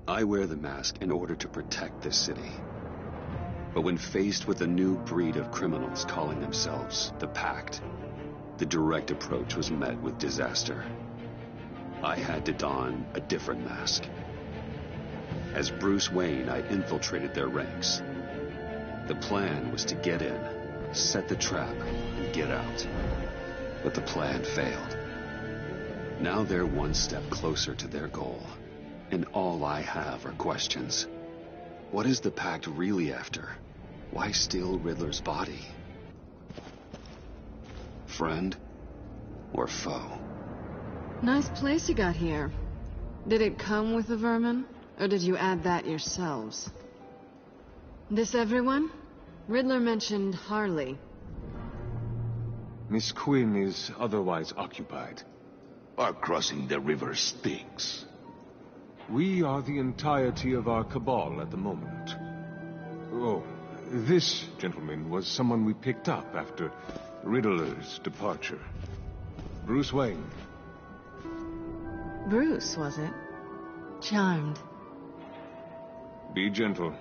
I wear the mask in order to protect this city. But when faced with a new breed of criminals calling themselves the Pact, the direct approach was met with disaster. I had to don a different mask. As Bruce Wayne, I infiltrated their ranks. The plan was to get in, set the trap, and get out. But the plan failed. Now they're one step closer to their goal, and all I have are questions. What is the Pact really after? Why steal Riddler's body? Friend or foe? Nice place you got here. Did it come with the vermin, or did you add that yourselves? This everyone? Riddler mentioned Harley. Miss Quinn is otherwise occupied. Our crossing the river stinks. We are the entirety of our cabal at the moment. Oh, this gentleman was someone we picked up after Riddler's departure. Bruce Wayne. Bruce, was it? Charmed. Be gentle.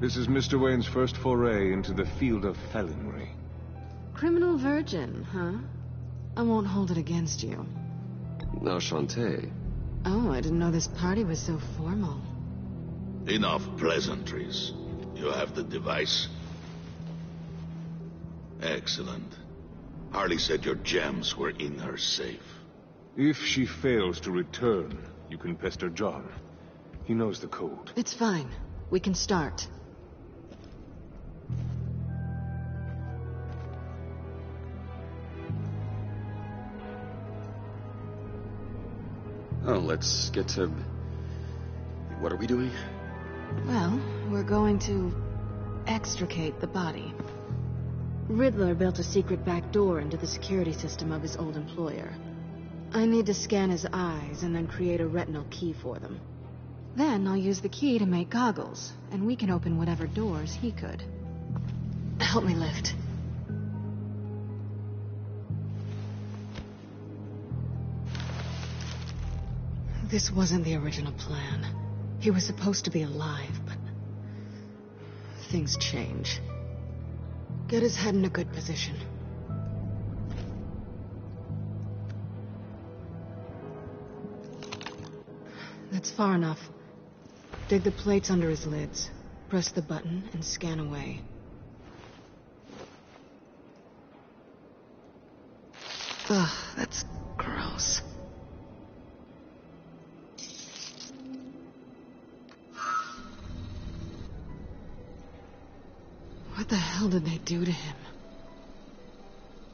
This is Mr. Wayne's first foray into the field of felonry. Criminal virgin, huh? I won't hold it against you. Enchanté. Oh, I didn't know this party was so formal. Enough pleasantries. You have the device? Excellent. Harley said your gems were in her safe. If she fails to return, you can pester John. He knows the code. It's fine. We can start. Oh, let's get to... What are we doing? Well, we're going to extricate the body. Riddler built a secret back door into the security system of his old employer. I need to scan his eyes and then create a retinal key for them. Then I'll use the key to make goggles, and we can open whatever doors he could. Help me lift. This wasn't the original plan. He was supposed to be alive, but things change. Get his head in a good position. That's far enough. Dig the plates under his lids. Press the button and scan away. Ugh, that's gross. What the hell did they do to him?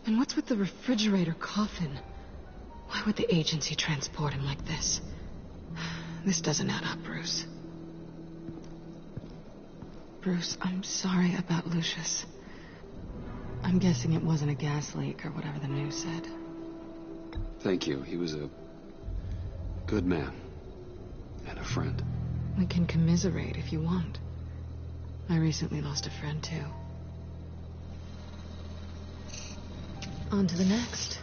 And what's with the refrigerator coffin? Why would the agency transport him like this? This doesn't add up, Bruce. Bruce, I'm sorry about Lucius. I'm guessing it wasn't a gas leak or whatever the news said. Thank you. He was a good man. And a friend. We can commiserate if you want. I recently lost a friend, too. On to the next.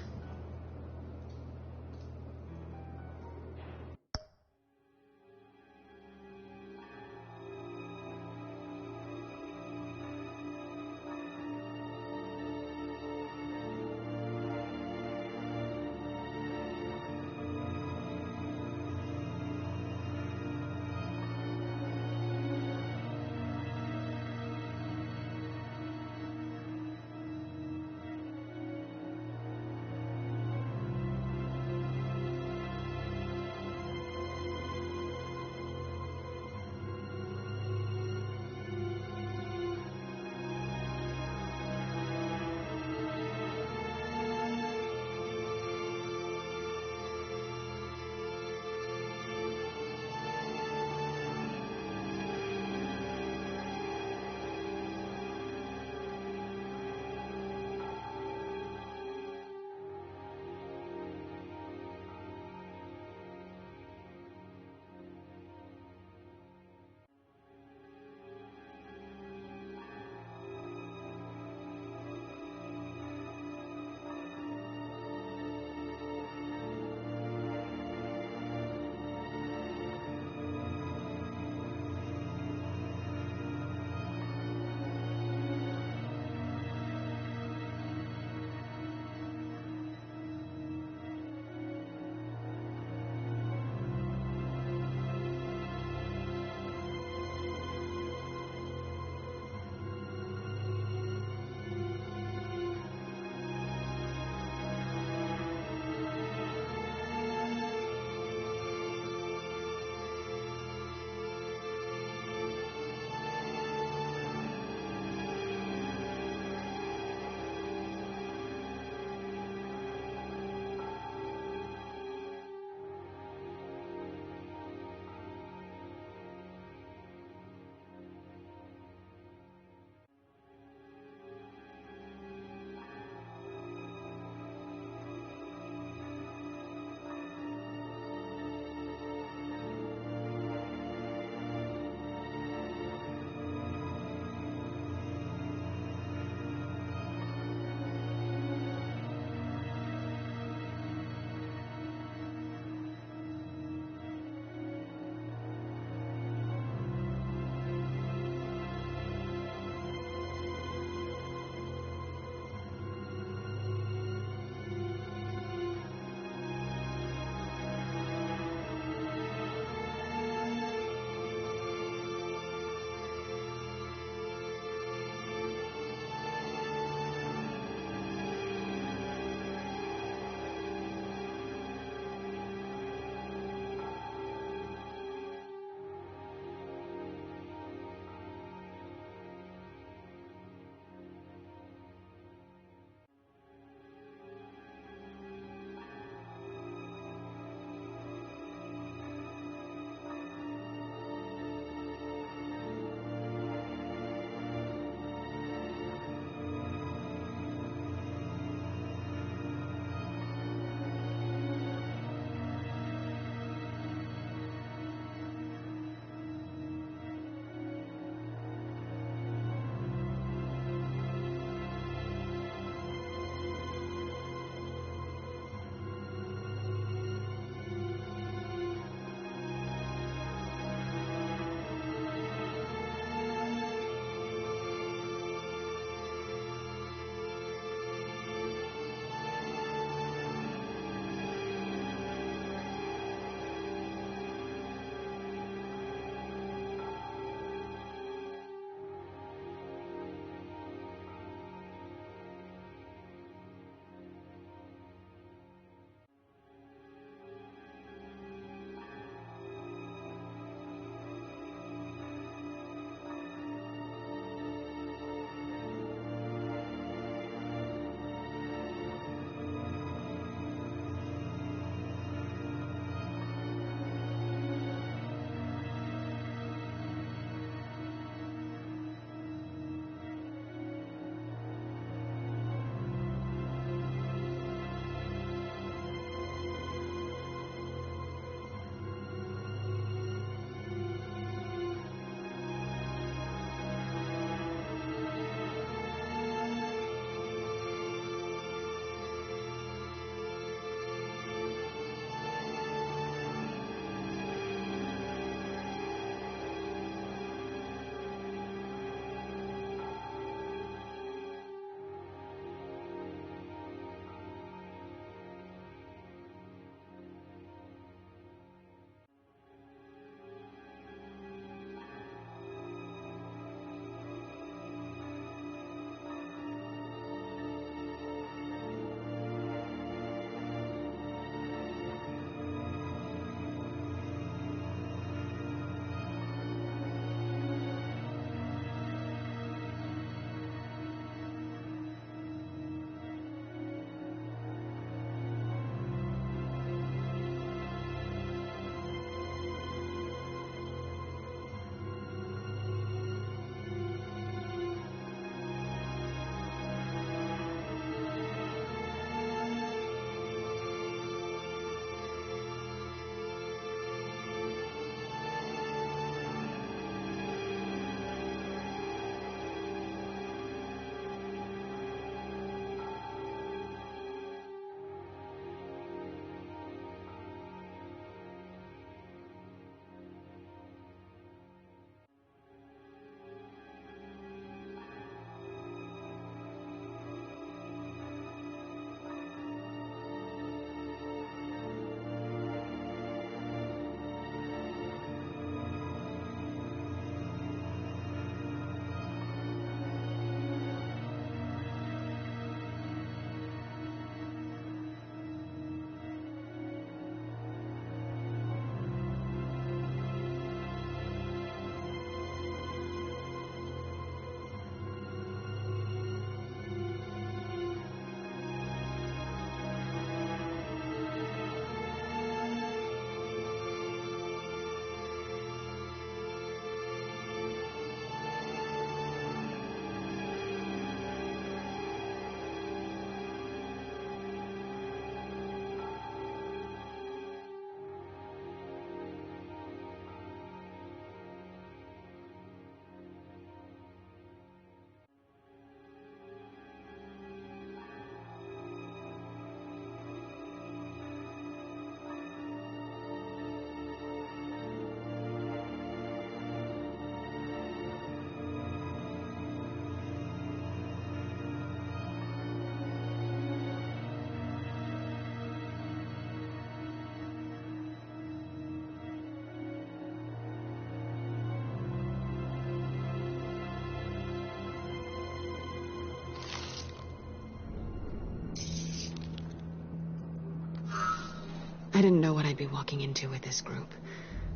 I didn't know what I'd be walking into with this group,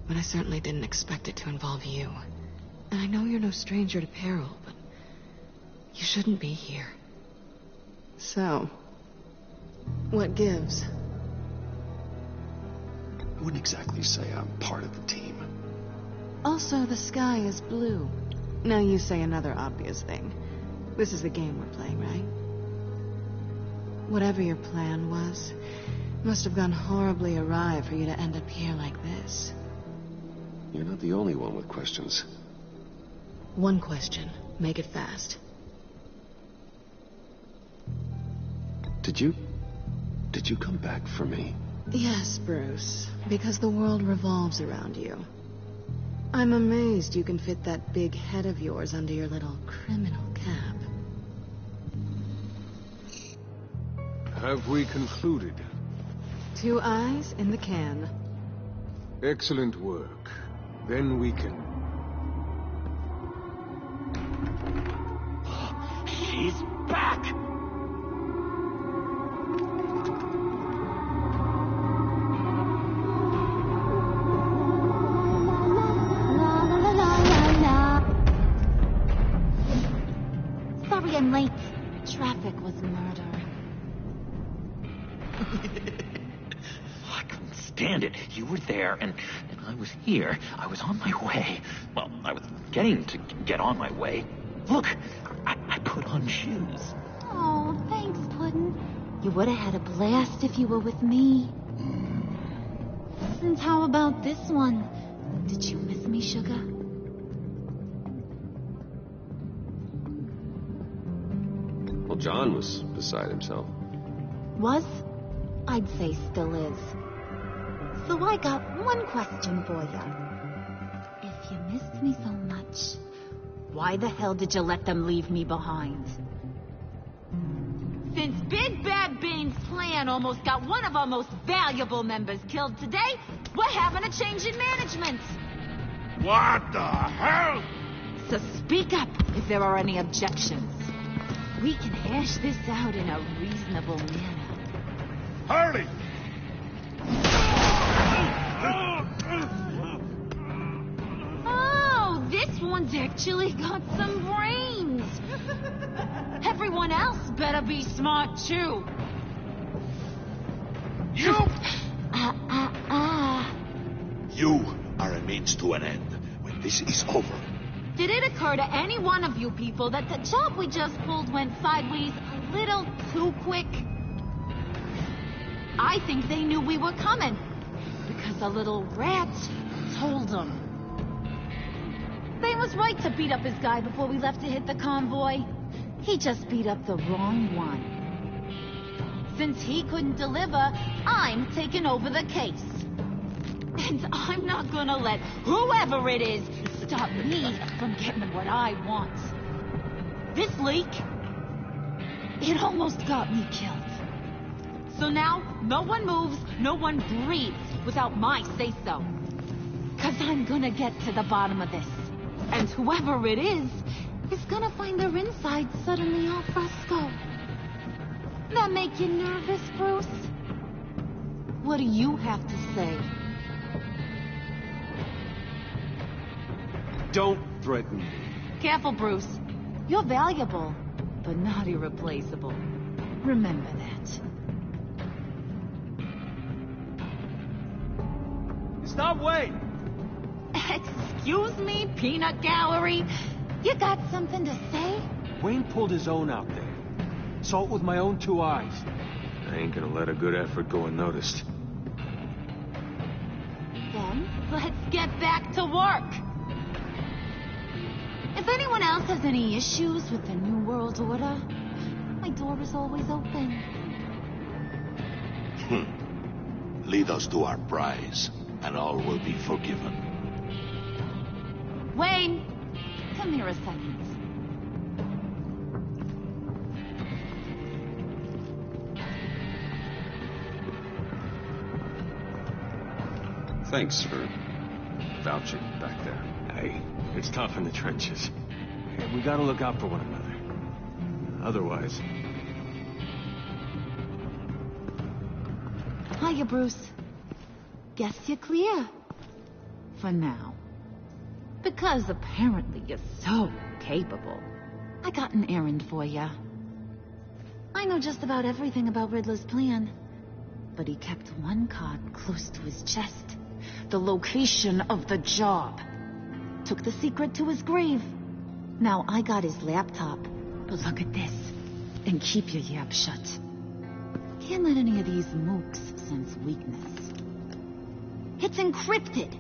but I certainly didn't expect it to involve you. And I know you're no stranger to peril, but you shouldn't be here. So, what gives? I wouldn't exactly say I'm part of the team. Also, the sky is blue. Now you say another obvious thing. This is the game we're playing, right? Whatever your plan was, must have gone horribly awry for you to end up here like this. You're not the only one with questions. One question. Make it fast. Did you come back for me? Yes, Bruce. Because the world revolves around you. I'm amazed you can fit that big head of yours under your little criminal cap. Have we concluded? 2 eyes in the can. Excellent work. Then we can... She's back! Sorry I'm late. Traffic was murder. I couldn't stand it. You were there, and I was here. I was on my way. Well, I was getting to get on my way. Look, I put on shoes. Oh, thanks, Puddin'. You would have had a blast if you were with me. And how about this one? Did you miss me, Sugar? Well, John was beside himself. Was? I'd say still is. So I got one question for you. If you missed me so much, why the hell did you let them leave me behind? Since Big Bad Bean's plan almost got one of our most valuable members killed today, we're having a change in management. What the hell? So speak up if there are any objections. We can hash this out in a reasonable manner. Harley! Oh, this one's actually got some brains. Everyone else better be smart, too. You! Ah. You are a means to an end. When this is over, Did it occur to any one of you people that the job we just pulled went sideways a little too quick? I think they knew we were coming, because a little rat told them. They was right to beat up his guy before we left to hit the convoy. He just beat up the wrong one. Since he couldn't deliver, I'm taking over the case. And I'm not gonna let whoever it is stop me from getting what I want. This leak, it almost got me killed. So now, no one moves, no one breathes without my say-so. 'Cause I'm gonna get to the bottom of this. And whoever it is gonna find their insides suddenly al fresco. That make you nervous, Bruce? What do you have to say? Don't threaten me. Careful, Bruce. You're valuable, but not irreplaceable. Remember that. Stop, wait! Excuse me, peanut gallery? You got something to say? Wayne pulled his own out there. Saw it with my own 2 eyes. I ain't gonna let a good effort go unnoticed. Then, let's get back to work. If anyone else has any issues with the New World Order, my door is always open. Lead us to our prize, and all will be forgiven. Wayne, come here a second. Thanks for vouching back there. Hey, it's tough in the trenches. And we gotta look out for one another. Otherwise... Hiya, Bruce. guess you're clear. For now. Because apparently you're so capable. I got an errand for ya. I know just about everything about Riddler's plan. But he kept one card close to his chest. The location of the job. Took the secret to his grave. Now I got his laptop. But look at this. And keep your yap shut. Can't let any of these mooks sense weakness. It's encrypted.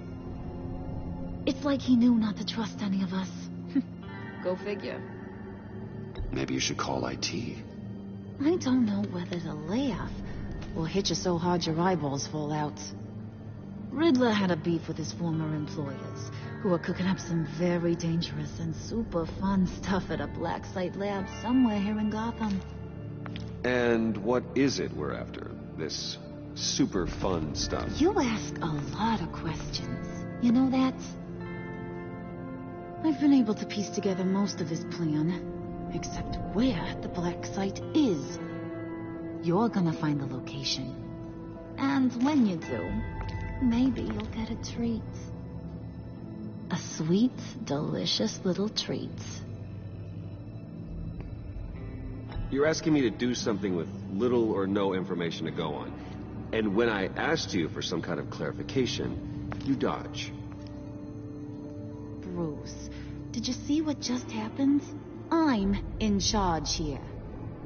It's like he knew not to trust any of us. Go figure. Maybe you should call IT. I don't know whether to laugh or hit you so hard your eyeballs fall out. Riddler had a beef with his former employers, who were cooking up some very dangerous and super fun stuff at a black site lab somewhere here in Gotham. And what is it we're after? This super fun stuff? You ask a lot of questions. You know that? I've been able to piece together most of his plan, except where the black site is. You're gonna find the location. And when you do, maybe you'll get a treat. A sweet, delicious little treat. You're asking me to do something with little or no information to go on. And when I asked you for some kind of clarification, you dodge. Bruce, did you see what just happened? I'm in charge here.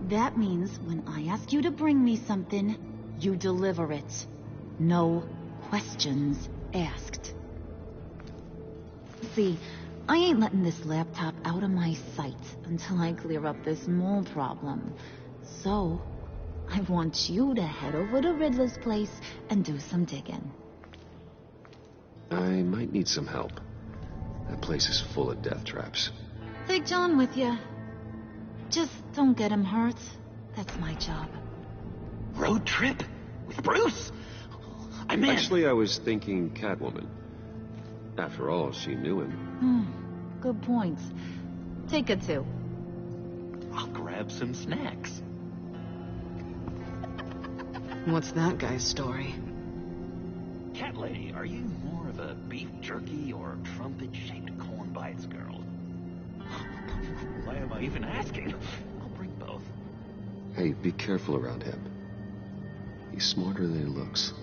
That means when I ask you to bring me something, you deliver it. No questions asked. See, I ain't letting this laptop out of my sight until I clear up this mole problem. So, I want you to head over to Riddler's place and do some digging. I might need some help. That place is full of death traps. Take John with you. Just don't get him hurt. That's my job. Road trip? With Bruce? I'm in. Actually, I was thinking Catwoman. After all, she knew him. Good point. Take her too. I'll grab some snacks. What's that guy's story? Cat lady, are you more of a beef jerky or trumpet-shaped corn bites girl? Why am I even asking? I'll bring both. Hey, be careful around him. He's smarter than he looks.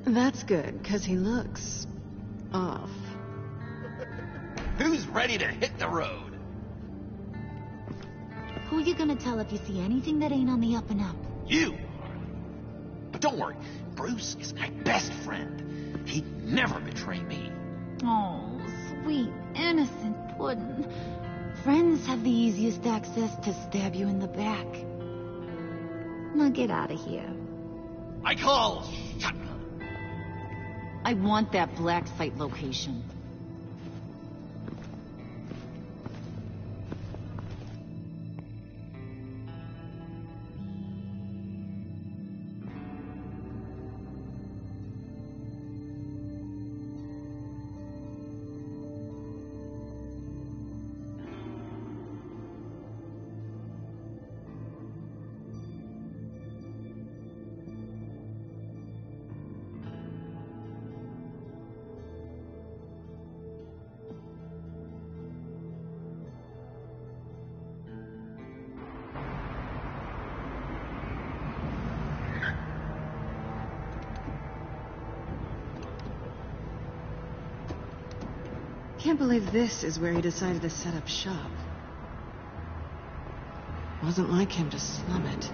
That's good, because he looks... off. Who's ready to hit the road? Who you gonna tell if you see anything that ain't on the up and up? You. But don't worry, Bruce is my best friend. He'd never betray me. Oh, sweet, innocent puddin'. Friends have the easiest access to stab you in the back. Now get out of here. I call shot. I want that black site location. Can't believe this is where he decided to set up shop. Wasn't like him to slum it.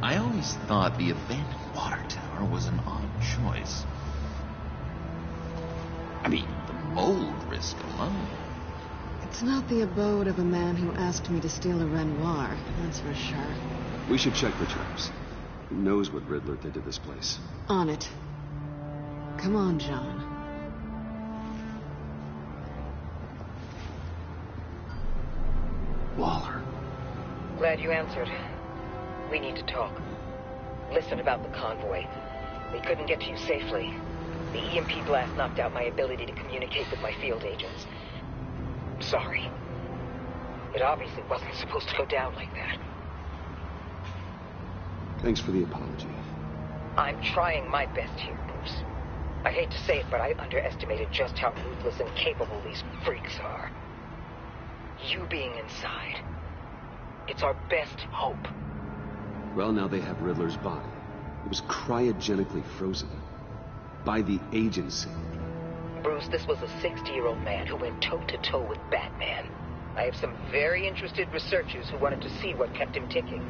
I always thought the abandoned water tower was an odd choice. I mean, the mold risk alone. It's not the abode of a man who asked me to steal a Renoir, that's for sure. We should check the traps. Who knows what Riddler did to this place? On it. Come on, John. Waller. Glad you answered. We need to talk. Listen about the convoy. They couldn't get to you safely. The EMP blast knocked out my ability to communicate with my field agents. I'm sorry. It obviously wasn't supposed to go down like that. Thanks for the apology. I'm trying my best here, Bruce. I hate to say it, but I underestimated just how ruthless and capable these freaks are. You being inside, it's our best hope. Well, now they have Riddler's body. It was cryogenically frozen. By the agency. Bruce, this was a 60-year-old man who went toe-to-toe with Batman. I have some very interested researchers who wanted to see what kept him ticking.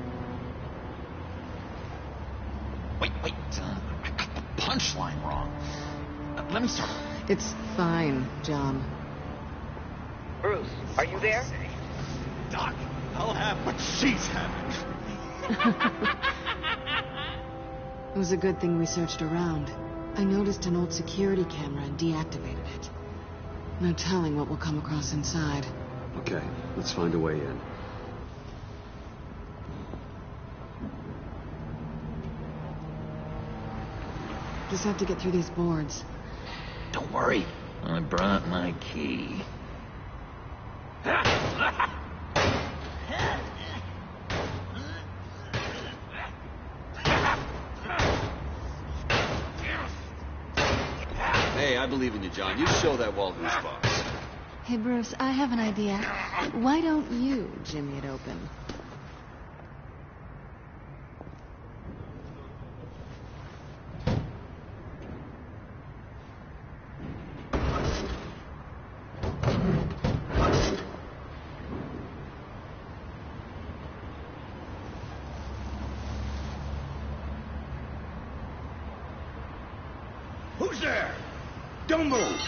Wait, I got the punchline wrong. Let me start. It's fine, John. Bruce, are you there? Doc, I'll have what she's having. It was a good thing we searched around. I noticed an old security camera and deactivated it. No telling what we'll come across inside. Okay, let's find a way in. Just have to get through these boards. Don't worry, I brought my key. Hey, I believe in you, John. You show that wall who's boss. Hey, Bruce, I have an idea. Why don't you jimmy it open? Who's there? Don't move!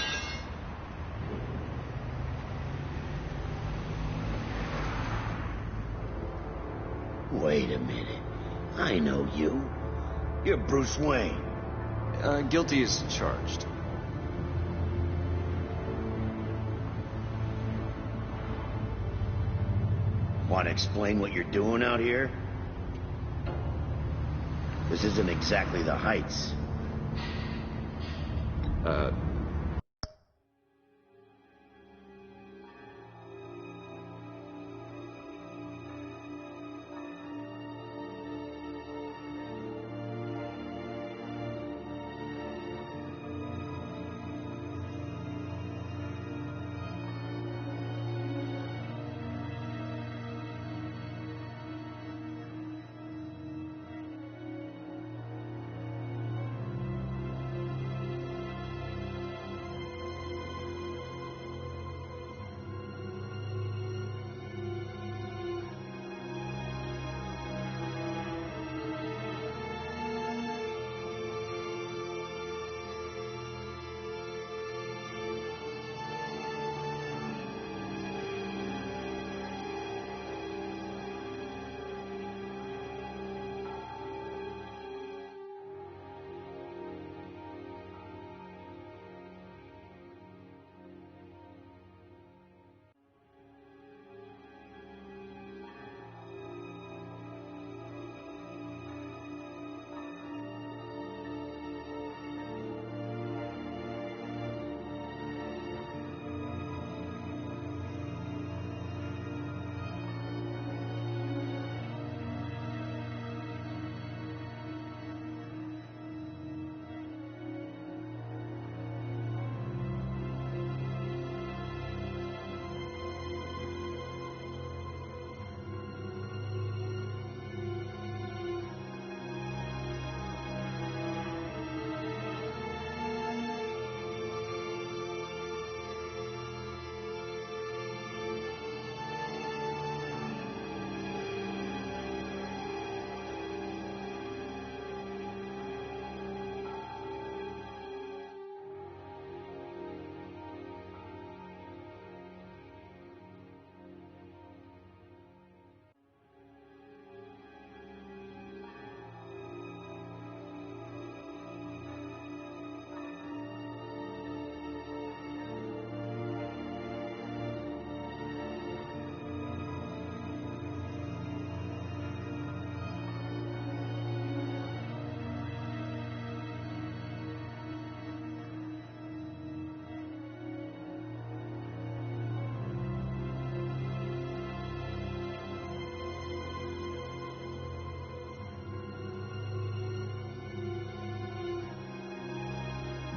Wait a minute. I know you. You're Bruce Wayne. Guilty as charged. Want to explain what you're doing out here? This isn't exactly the Heights.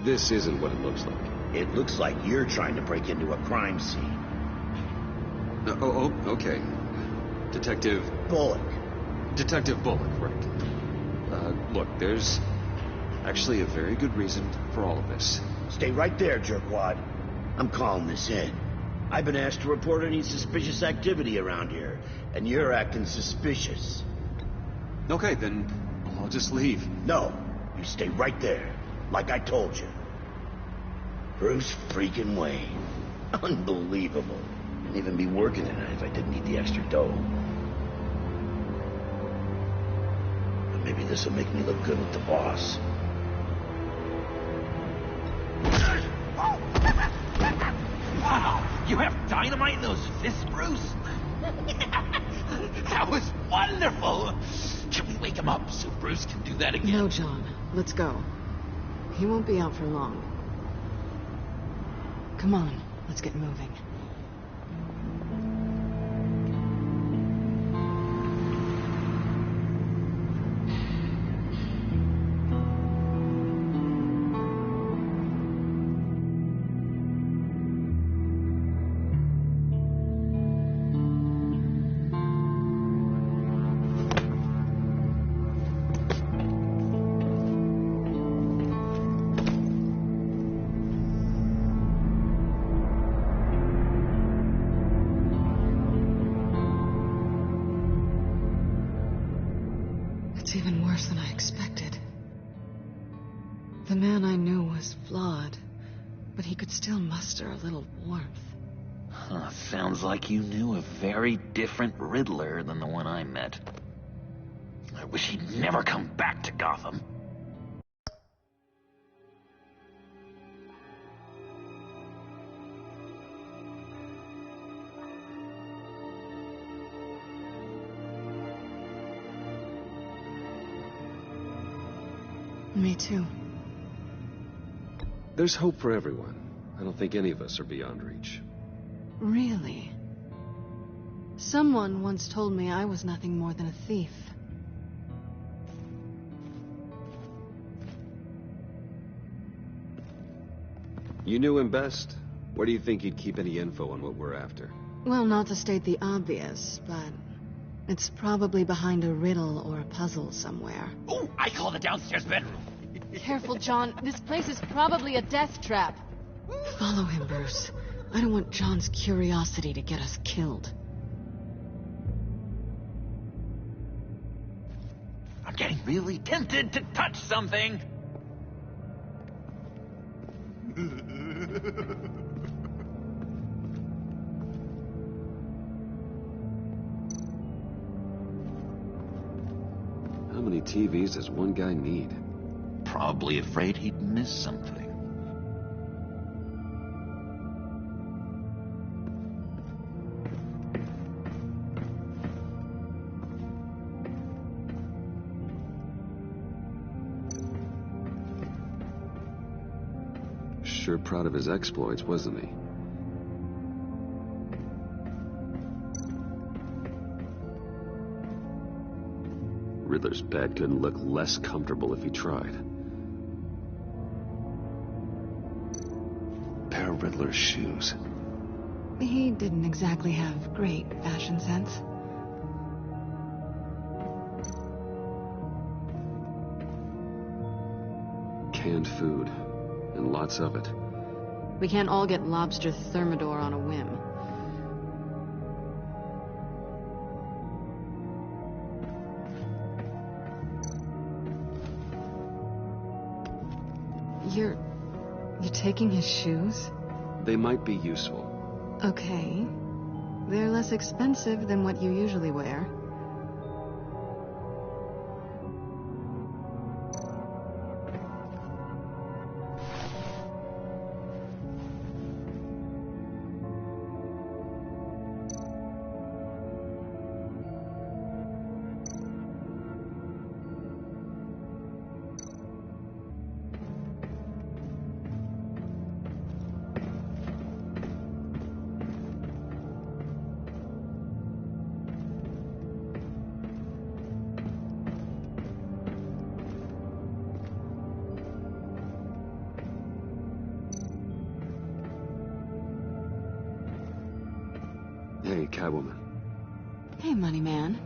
This isn't what it looks like. It looks like you're trying to break into a crime scene. Okay. Detective Bullock. Right. Look, there's actually a very good reason for all of this. Stay right there, jerkwad. I'm calling this in. I've been asked to report any suspicious activity around here, and you're acting suspicious. Okay, then I'll just leave. No, you stay right there, like I told you. Bruce freaking Wayne. Unbelievable. I'd even be working tonight if I didn't need the extra dough. But maybe this will make me look good with the boss. Wow, you have dynamite in those fists, Bruce? That was wonderful! Can we wake him up so Bruce can do that again? No, John. Let's go. He won't be out for long. Come on, let's get moving. It's even worse than I expected. The man I knew was flawed, but he could still muster a little warmth. Huh, sounds like you knew a very different Riddler than the one I met. I wish he'd never come back to Gotham. Me too. There's hope for everyone. I don't think any of us are beyond reach. Really? Someone once told me I was nothing more than a thief. You knew him best. Where do you think he'd keep any info on what we're after? Well, not to state the obvious, but it's probably behind a riddle or a puzzle somewhere. Oh, I call the downstairs bedroom. Careful, John. This place is probably a death trap. Follow him, Bruce. I don't want John's curiosity to get us killed. I'm getting really tempted to touch something. How many TVs does one guy need? Probably afraid he'd miss something. Sure proud of his exploits, wasn't he? Riddler's bed couldn't look less comfortable if he tried. Pair of Riddler's shoes. He didn't exactly have great fashion sense. Canned food. And lots of it. We can't all get lobster thermidor on a whim. You're taking his shoes? They might be useful. Okay. They're less expensive than what you usually wear. Hey, Catwoman. Hey, Money Man.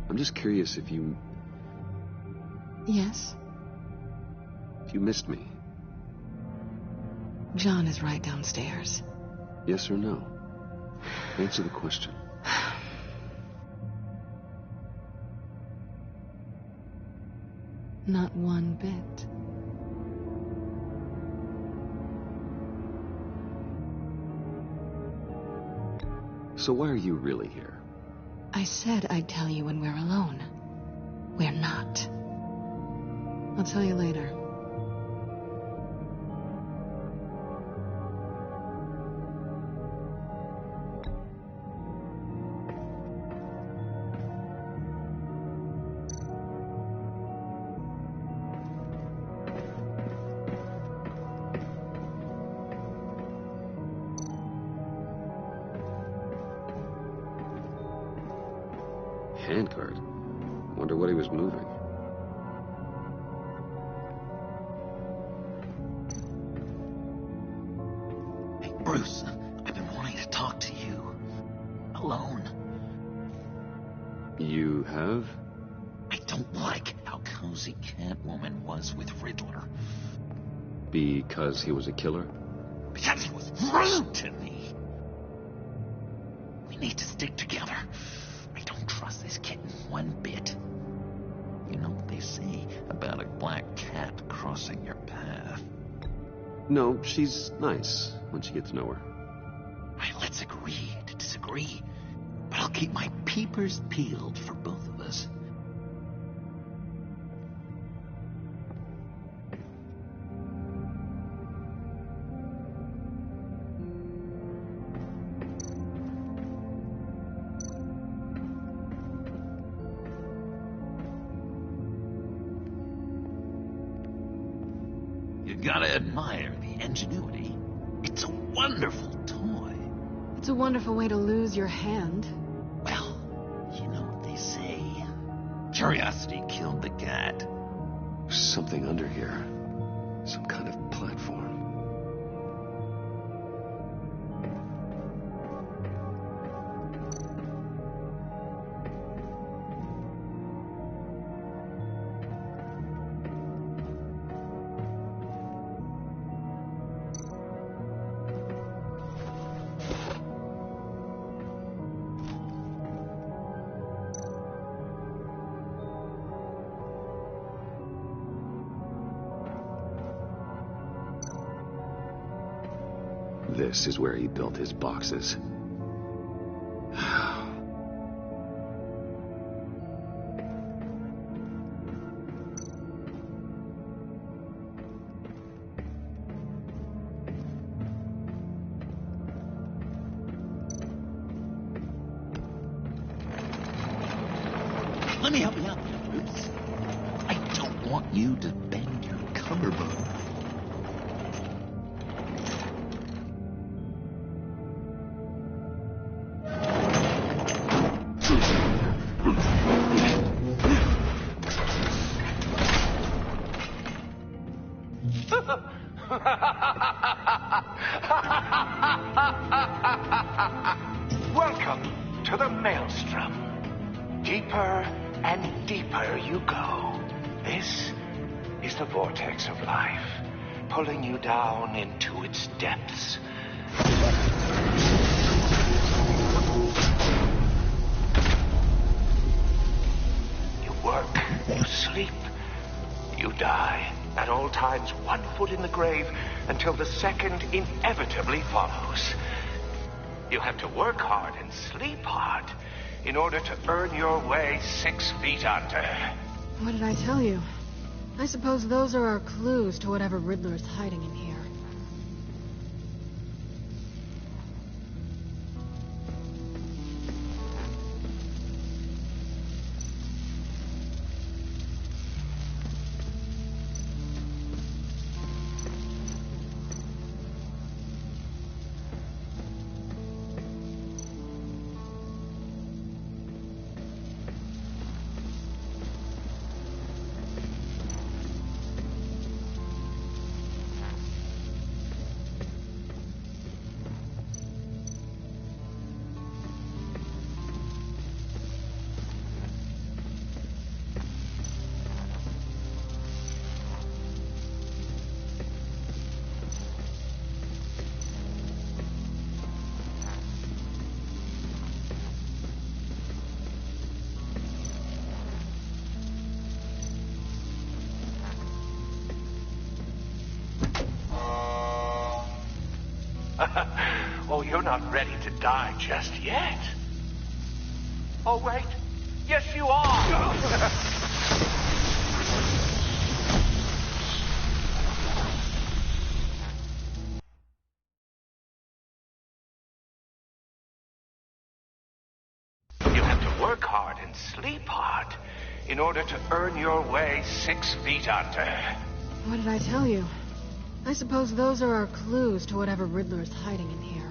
I'm just curious if you Yes? missed me. John is right downstairs. Yes or no? Answer the question. Not one bit. So why are you really here? I said I'd tell you when we're alone. We're not. I'll tell you later. Handcart? Wonder what he was moving. Hey, Bruce, I've been wanting to talk to you. Alone. You have? I don't like how cozy Catwoman was with Riddler. Because he was a killer? Because he was rude to me. We need to stick together. I don't trust this kitten one bit. You know what they say about a black cat crossing your path? No, she's nice once you get to know her. Right, let's agree to disagree. But I'll keep my peepers peeled for both of us. You gotta admire the ingenuity. It's a wonderful toy. It's a wonderful way to lose your hand. Well, you know what they say. Curiosity killed the cat. There's something under here. Some kind of platform. This is where he built his boxes. Let me help you out there, Bruce. I don't want you to bend your collarbone. Welcome to the Maelstrom. Deeper and deeper you go. This is the vortex of life, pulling you down into its depths. You work, you sleep, you die. At all times, one foot in the grave until the second inevitably follows. You have to work hard and sleep hard in order to earn your way 6 feet under. What did I tell you? I suppose those are our clues to whatever Riddler is hiding in here. you're not ready to die just yet. Oh, wait. Yes, you are. You have to work hard and sleep hard in order to earn your way 6 feet under. What did I tell you? I suppose those are our clues to whatever Riddler is hiding in here.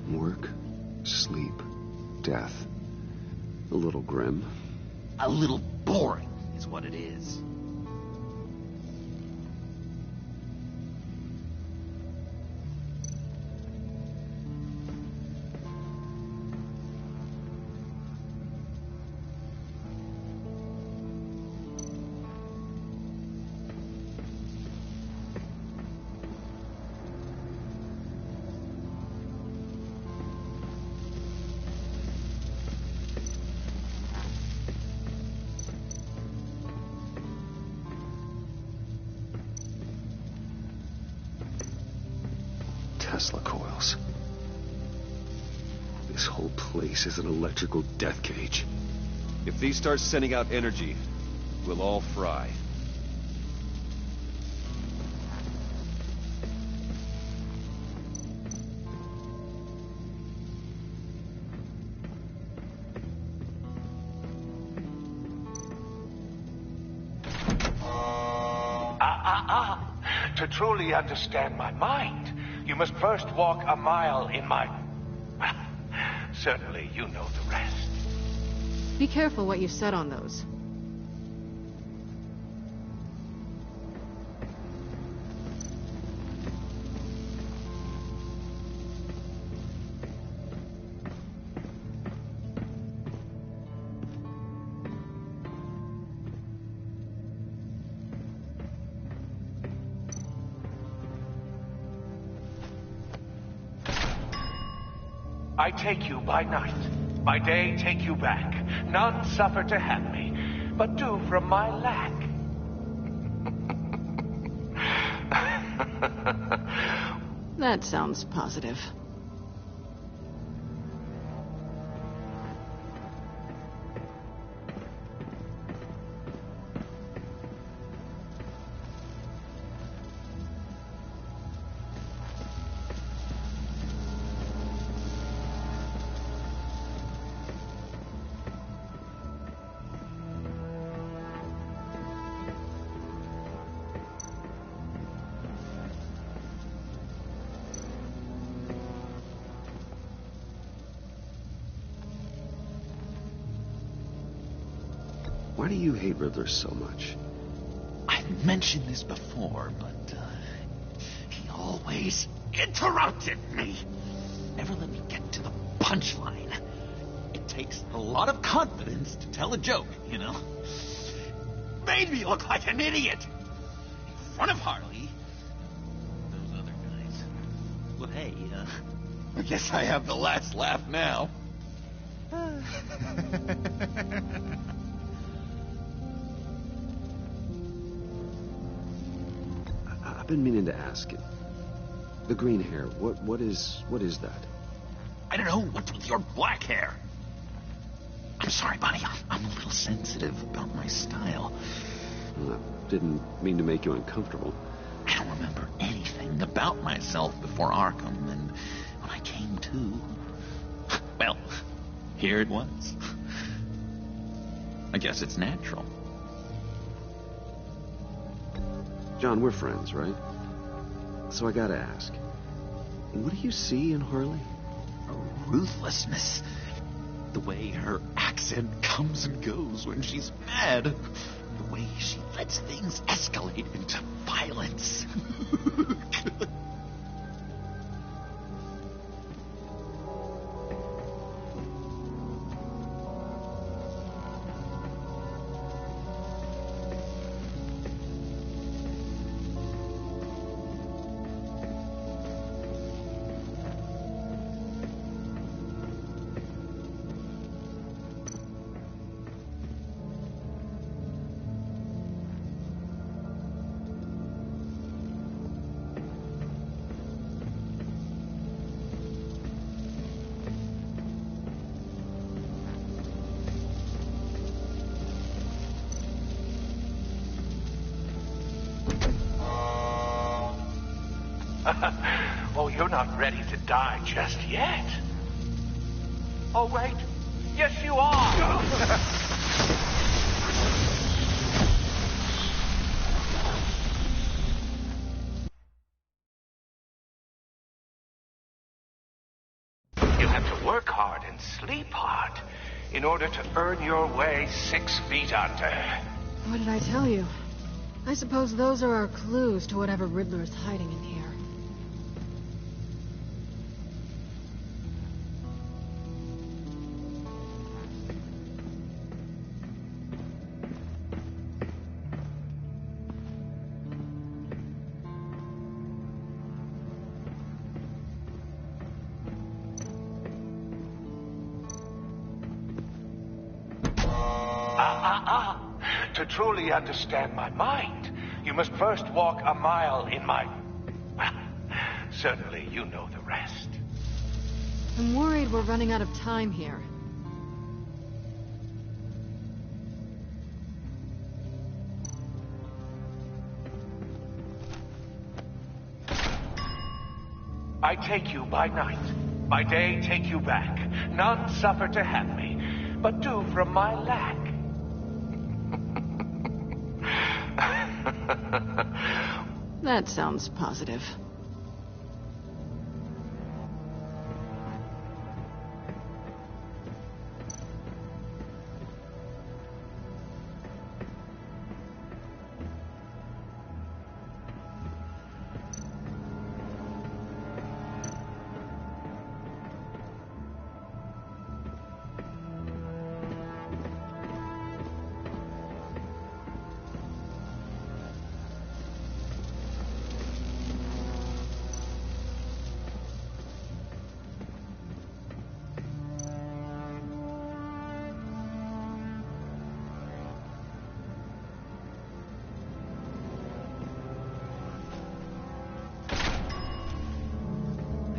Work, sleep, death. A little grim. A little boring is what it is. Tesla coils. This whole place is an electrical death cage. If these start sending out energy, we'll all fry. To truly understand my mind, you must first walk a mile in my... Well, certainly you know the rest. Be careful what you said on those. I take you by night, by day take you back. None suffer to have me, but do from my lack. That sounds positive. Why do you hate Riddler so much? I've mentioned this before, but he always interrupted me. Never let me get to the punchline. It takes a lot of confidence to tell a joke, you know? Made me look like an idiot. In front of Harley. Those other guys. Well, hey, I guess I have the last laugh now. I've been meaning to ask it. The green hair, what is that? I don't know what's with your black hair. I'm sorry, buddy. I'm a little sensitive about my style. Well, I didn't mean to make you uncomfortable. I don't remember anything about myself before Arkham, and when I came to, well, here it was. I guess it's natural. John, we're friends, right? So I gotta ask, what do you see in Harley? A ruthlessness. The way her accent comes and goes when she's mad. The way she lets things escalate into violence. Oh, you're not ready to die just yet. Oh, wait. Yes, you are. You have to work hard and sleep hard in order to earn your way 6 feet under. What did I tell you? I suppose those are our clues to whatever Riddler is hiding in here. To truly understand my mind, you must first walk a mile in my... Well, certainly you know the rest. I'm worried we're running out of time here. I take you by night. By day, take you back. None suffer to have me, but do from my lack. That sounds positive.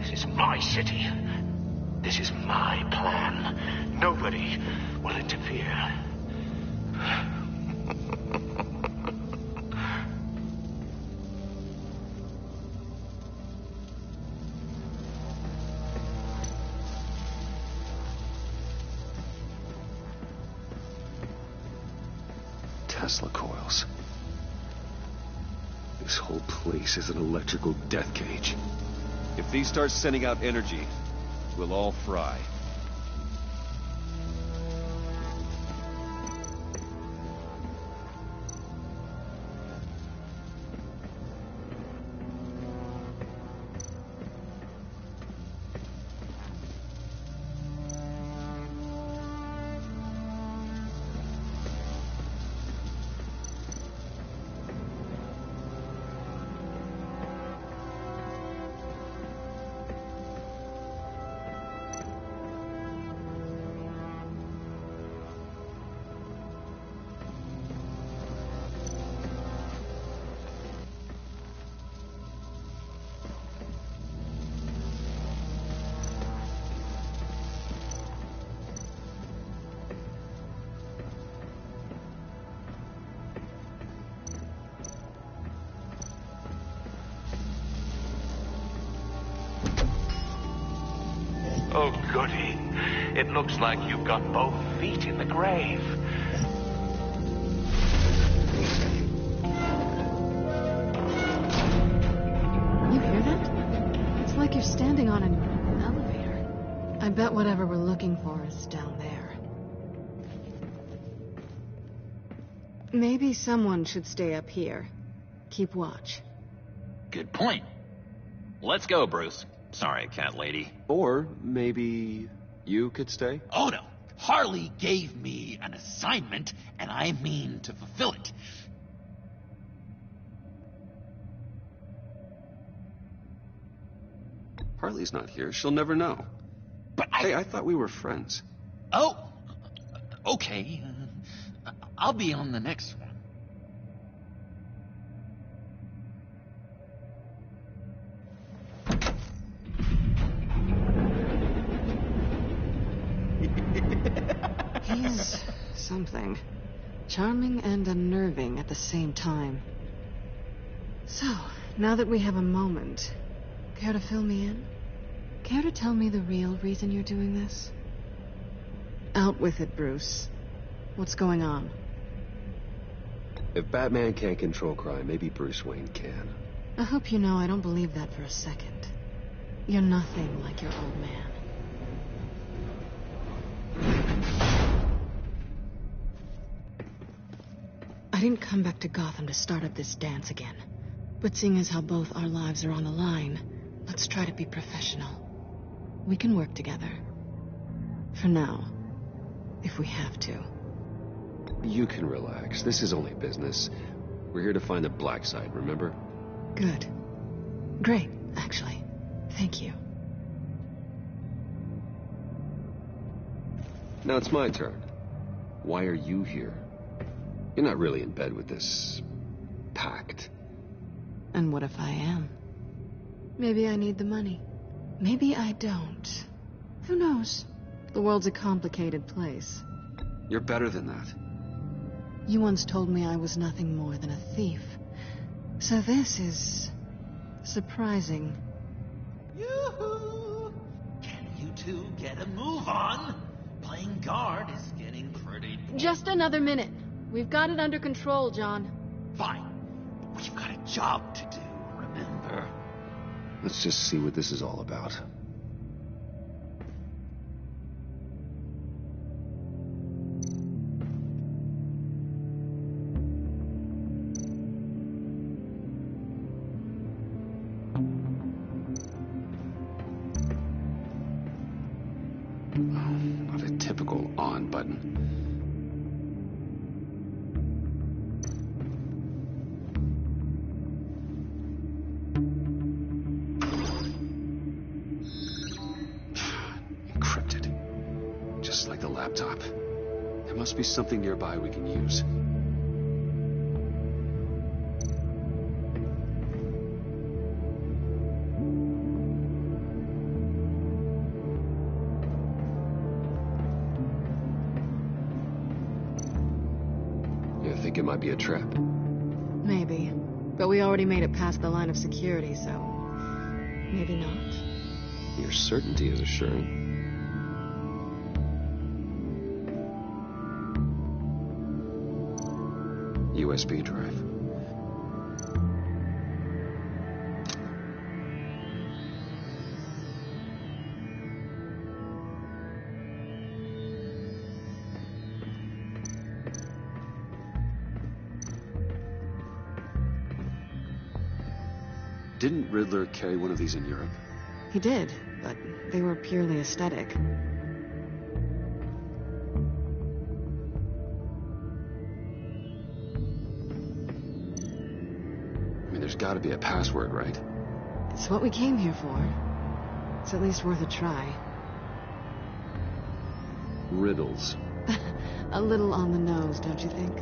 This is my city. This is my plan. Nobody will interfere. Tesla coils. This whole place is an electrical death cage. If these start sending out energy, we'll all fry. Oh, goody. It looks like you've got both feet in the grave. bet whatever we're looking for is down there. Maybe someone should stay up here. Keep watch. Good point. Let's go, Bruce. Sorry, cat lady. Or maybe you could stay? Oh no. Harley gave me an assignment, and I mean to fulfill it. Harley's not here. She'll never know. But Hey, I thought we were friends. Oh, okay. I'll be on the next one. He's something. Charming and unnerving at the same time. So, now that we have a moment, care to fill me in? Care to tell me the real reason you're doing this? Out with it, Bruce. What's going on? If Batman can't control crime, maybe Bruce Wayne can. I hope you know I don't believe that for a second. You're nothing like your old man. I didn't come back to Gotham to start up this dance again. But seeing as how both our lives are on the line, let's try to be professional. We can work together. For now. If we have to. You can relax. This is only business. We're here to find the black side, remember? Good. Great, actually. Thank you. Now it's my turn. Why are you here? You're not really in bed with this pact. And what if I am? Maybe I need the money. Maybe I don't. Who knows? The world's a complicated place. You're better than that. You once told me I was nothing more than a thief. So this is surprising. Yoo-hoo! Can you two get a move on? Playing guard is getting pretty... Just another minute. We've got it under control, John. Fine. We've got a job to do, remember? Let's just see what this is all about. Not a typical on button. Encrypted. Just like the laptop. There must be something nearby we can use. I think it might be a trap. Maybe. But we already made it past the line of security, so... maybe not. Your certainty is assuring. USB drive. Didn't Riddler carry one of these in Europe? He did, but they were purely aesthetic. I mean, there's got to be a password, right? It's what we came here for. It's at least worth a try. Riddles. A little on the nose, don't you think?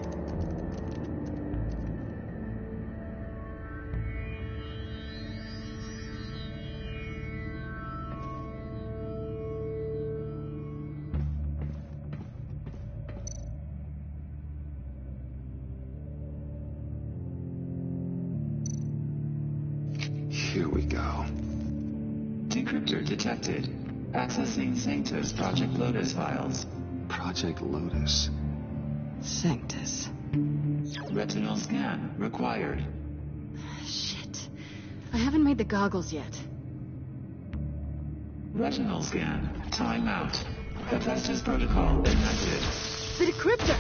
Here we go. Decryptor detected. Accessing Sanctus Project Lotus files. Project Lotus. Sanctus. Retinal scan required. Shit. I haven't made the goggles yet. Retinal scan Time out. Hephaestus protocol enacted. The decryptor!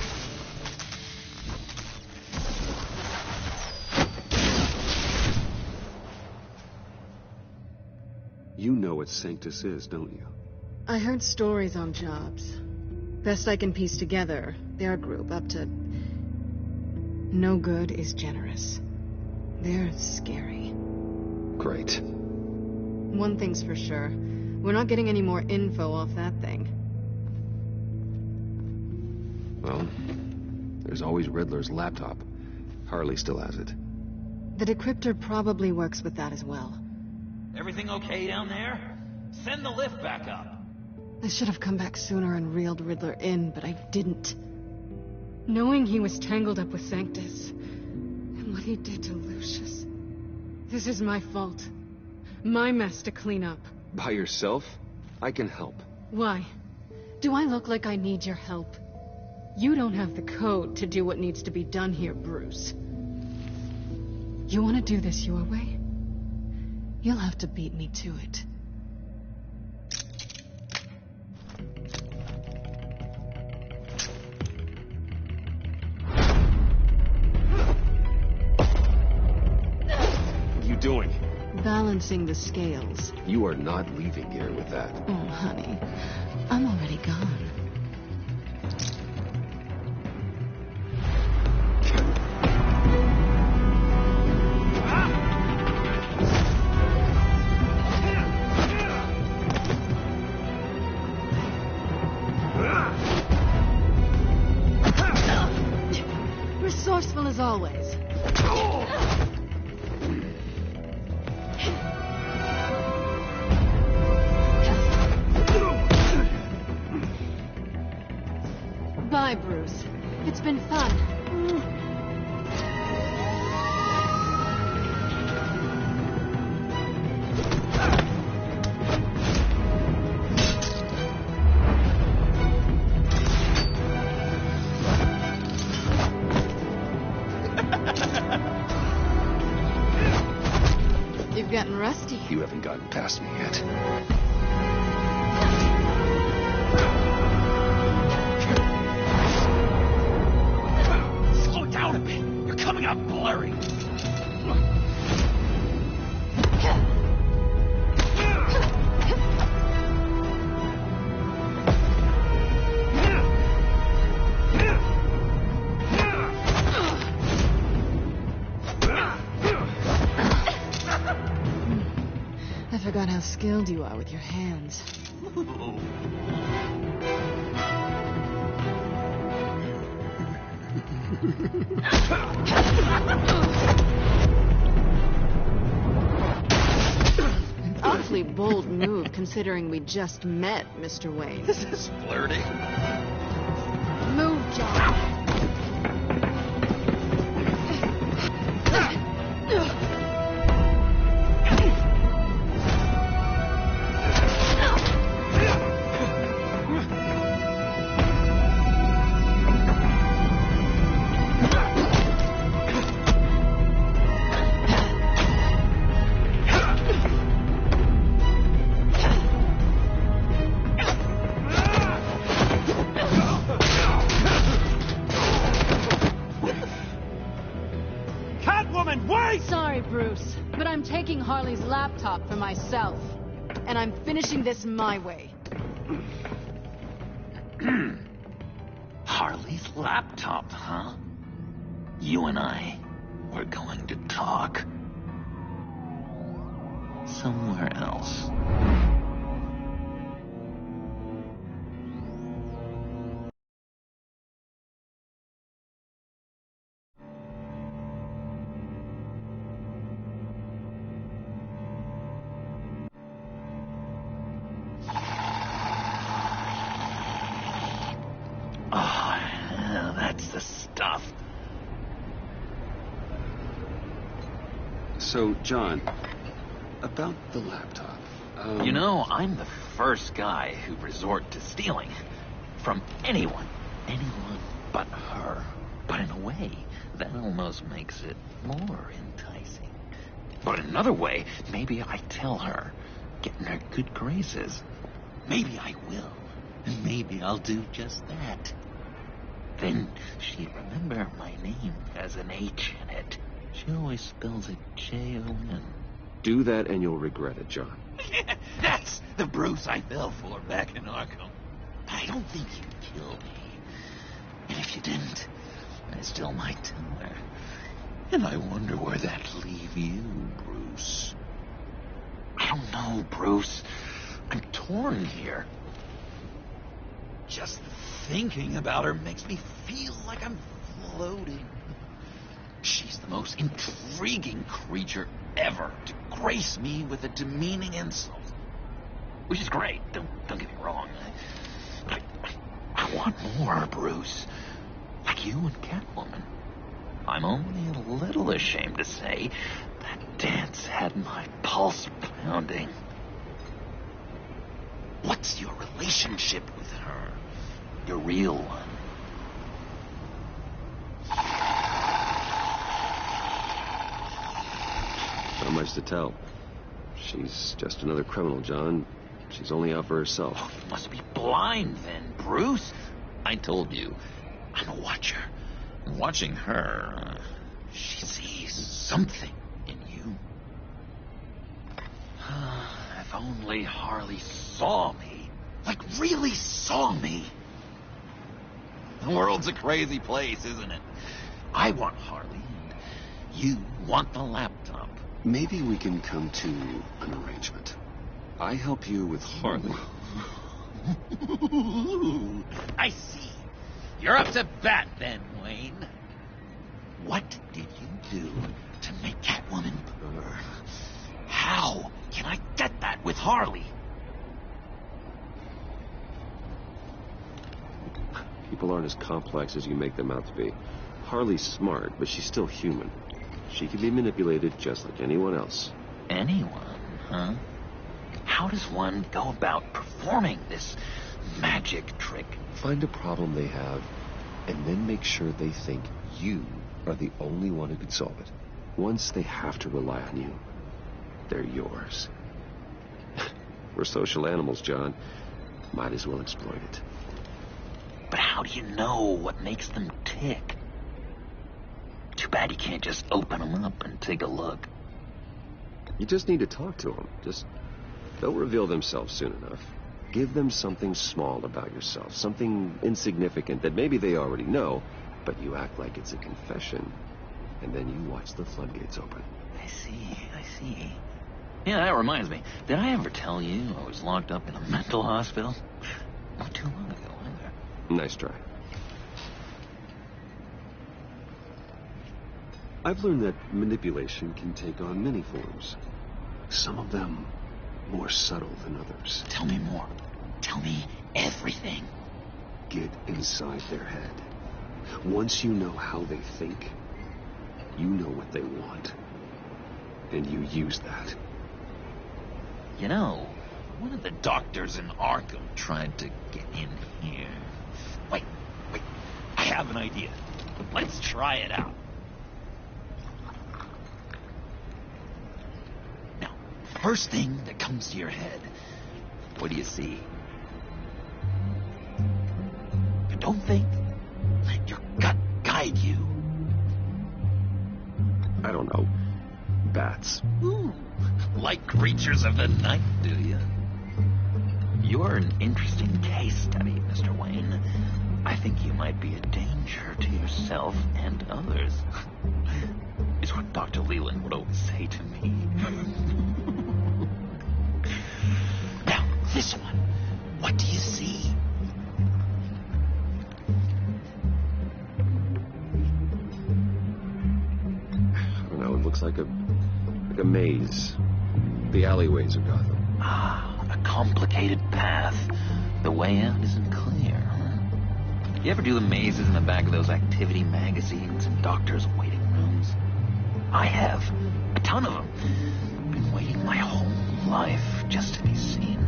You know what Sanctus is, don't you? I heard stories on jobs. Best I can piece together, their group up to... No good is generous. They're scary. Great. One thing's for sure. We're not getting any more info off that thing. Well, there's always Riddler's laptop. Harley still has it. The decryptor probably works with that as well. Everything okay down there? Send the lift back up. I should have come back sooner and reeled Riddler in, but I didn't. Knowing he was tangled up with Sanctus, and what he did to Lucius. This is my fault. My mess to clean up. By yourself? I can help. Why? Do I look like I need your help? You don't have the code to do what needs to be done here, Bruce. You want to do this your way? You'll have to beat me to it. What are you doing? Balancing the scales. You are not leaving here with that. Oh, honey. I'm already gone. Resourceful as always. Bye, Bruce. It's been fun. You've gotten rusty. You haven't gotten past me yet. Slow down a bit. You're coming out blurry. I forgot how skilled you are with your hands. An awfully bold move, considering we just met, Mr. Wayne. This is flirting. Move, John. Sorry, Bruce, but I'm taking Harley's laptop for myself. And I'm finishing this my way. Harley's laptop, huh? You and I, we're going to talk. Somewhere else. That's the stuff. So, John, about the laptop. You know, I'm the first guy who resort to stealing. From anyone. Anyone but her. But in a way, that almost makes it more enticing. But in another way, maybe I tell her, get in her good graces. Maybe I will. And maybe I'll do just that. Then she'd remember my name has an H in it. She always spells it Jon. Do that and you'll regret it, John. That's the Bruce I fell for back in Arkham. But I don't think you'd kill me. And if you didn't, I still might tell her. And I wonder where that'd leave you, Bruce. I don't know, Bruce. I'm torn here. Just thinking about her makes me feel like I'm floating. She's the most intriguing creature ever to grace me with a demeaning insult. Which is great, don't get me wrong. I want more, Bruce. Like you and Catwoman. I'm only a little ashamed to say that dance had my pulse pounding. What's your relationship with her? Your real one? Not much to tell. She's just another criminal, John. She's only out for herself. Oh, you must be blind then, Bruce. I told you, I'm a watcher. Watching her, she sees something in you. If only Harley saw me. Like, really saw me. The world's a crazy place, isn't it? I want Harley, and you want the laptop. Maybe we can come to an arrangement. I help you with Harley. I see. You're up to bat then, Wayne. What did you do to make Catwoman purr? How can I get that with Harley? People aren't as complex as you make them out to be. Harley's smart, but she's still human. She can be manipulated just like anyone else. Anyone, huh? How does one go about performing this magic trick? Find a problem they have, and then make sure they think you are the only one who could solve it. Once they have to rely on you, they're yours. We're social animals, John. Might as well exploit it. But how do you know what makes them tick? Too bad you can't just open them up and take a look. You just need to talk to them. They'll reveal themselves soon enough. Give them something small about yourself, something insignificant that maybe they already know, but you act like it's a confession, and then you watch the floodgates open. I see. Yeah, that reminds me. Did I ever tell you I was locked up in a mental hospital? Not too long ago, either. Nice try. I've learned that manipulation can take on many forms. Some of them more subtle than others. Tell me more. Tell me everything. Get inside their head. Once you know how they think, you know what they want. And you use that. You know, one of the doctors in Arkham tried to get in here. Wait. I have an idea. Let's try it out. Now, first thing that comes to your head, what do you see? But don't think. Let your gut guide you. I don't know. Bats. Ooh, like creatures of the night, do you? You're an interesting case study, Mr. Wayne. I think you might be a danger to yourself and others. It's what Dr. Leland would always say to me. Now, this one. What do you see? I don't know. It looks like a maze. The alleyways of Gotham. A complicated path. The way out isn't clear. You ever do the mazes in the back of those activity magazines and doctors' waiting rooms? I have. A ton of them. Been waiting my whole life just to be seen.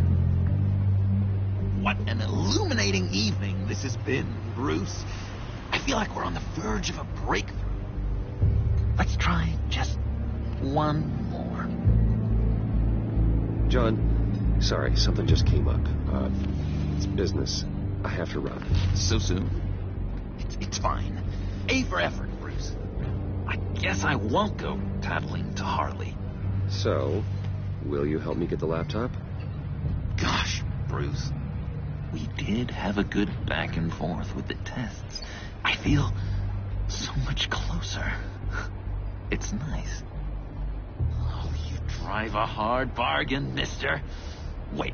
What an illuminating evening this has been, Bruce. I feel like we're on the verge of a breakthrough. Let's try just one more. John, Sorry, something just came up. It's business. I have to run. So soon? It's fine. A for effort, Bruce. I guess I won't go tattling to Harley. So, will you help me get the laptop? Gosh, Bruce. We did have a good back and forth with the tests. I feel so much closer. It's nice. Oh, you drive a hard bargain, mister. Wait.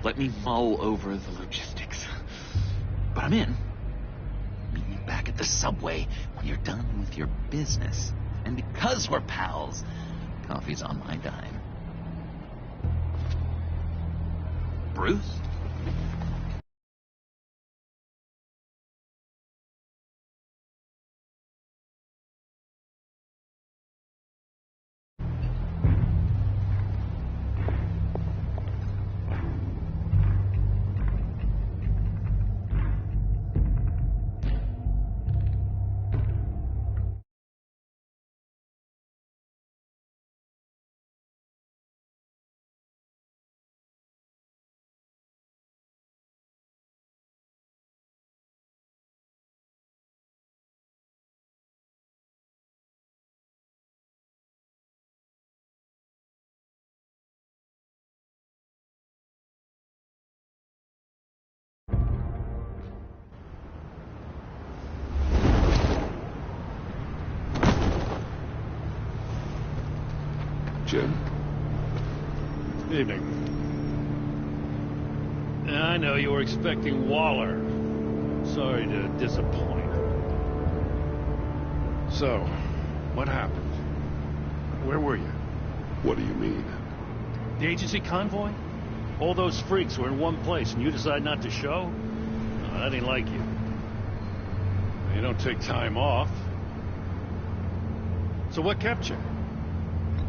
let me mull over the logistics. But I'm in. Meet me back at the subway when you're done with your business. And because we're pals, coffee's on my dime. Bruce? Jim? Evening. I know you were expecting Waller. Sorry to disappoint. So, what happened? Where were you? What do you mean? The agency convoy? All those freaks were in one place and you decide not to show? No, that ain't like you. You don't take time off. So what kept you?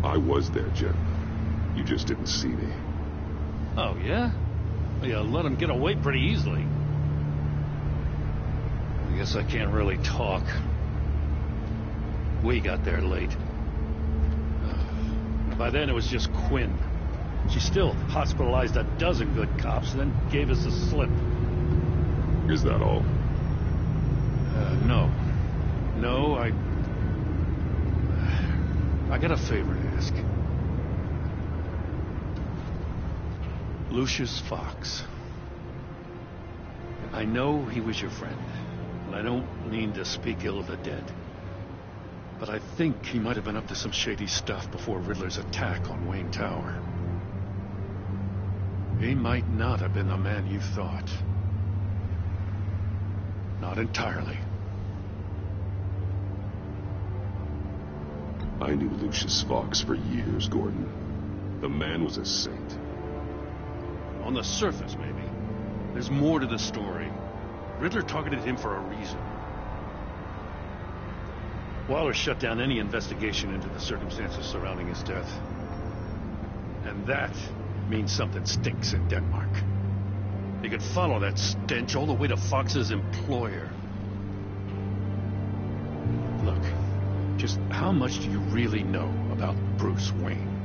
I was there, Jim. You just didn't see me. Oh, yeah? Well, you let him get away pretty easily. I guess I can't really talk. We got there late. By then it was just Quinn. She still hospitalized a dozen good cops, then gave us the slip. Is that all? No. No, I got a favor to ask. Lucius Fox. I know he was your friend, and I don't mean to speak ill of the dead. But I think he might have been up to some shady stuff before Riddler's attack on Wayne Tower. He might not have been the man you thought. Not entirely. I knew Lucius Fox for years, Gordon. The man was a saint. On the surface, maybe. There's more to the story. Riddler targeted him for a reason. Waller shut down any investigation into the circumstances surrounding his death. And that means something stinks in Denmark. You could follow that stench all the way to Fox's employer. Look, just how much do you really know about Bruce Wayne?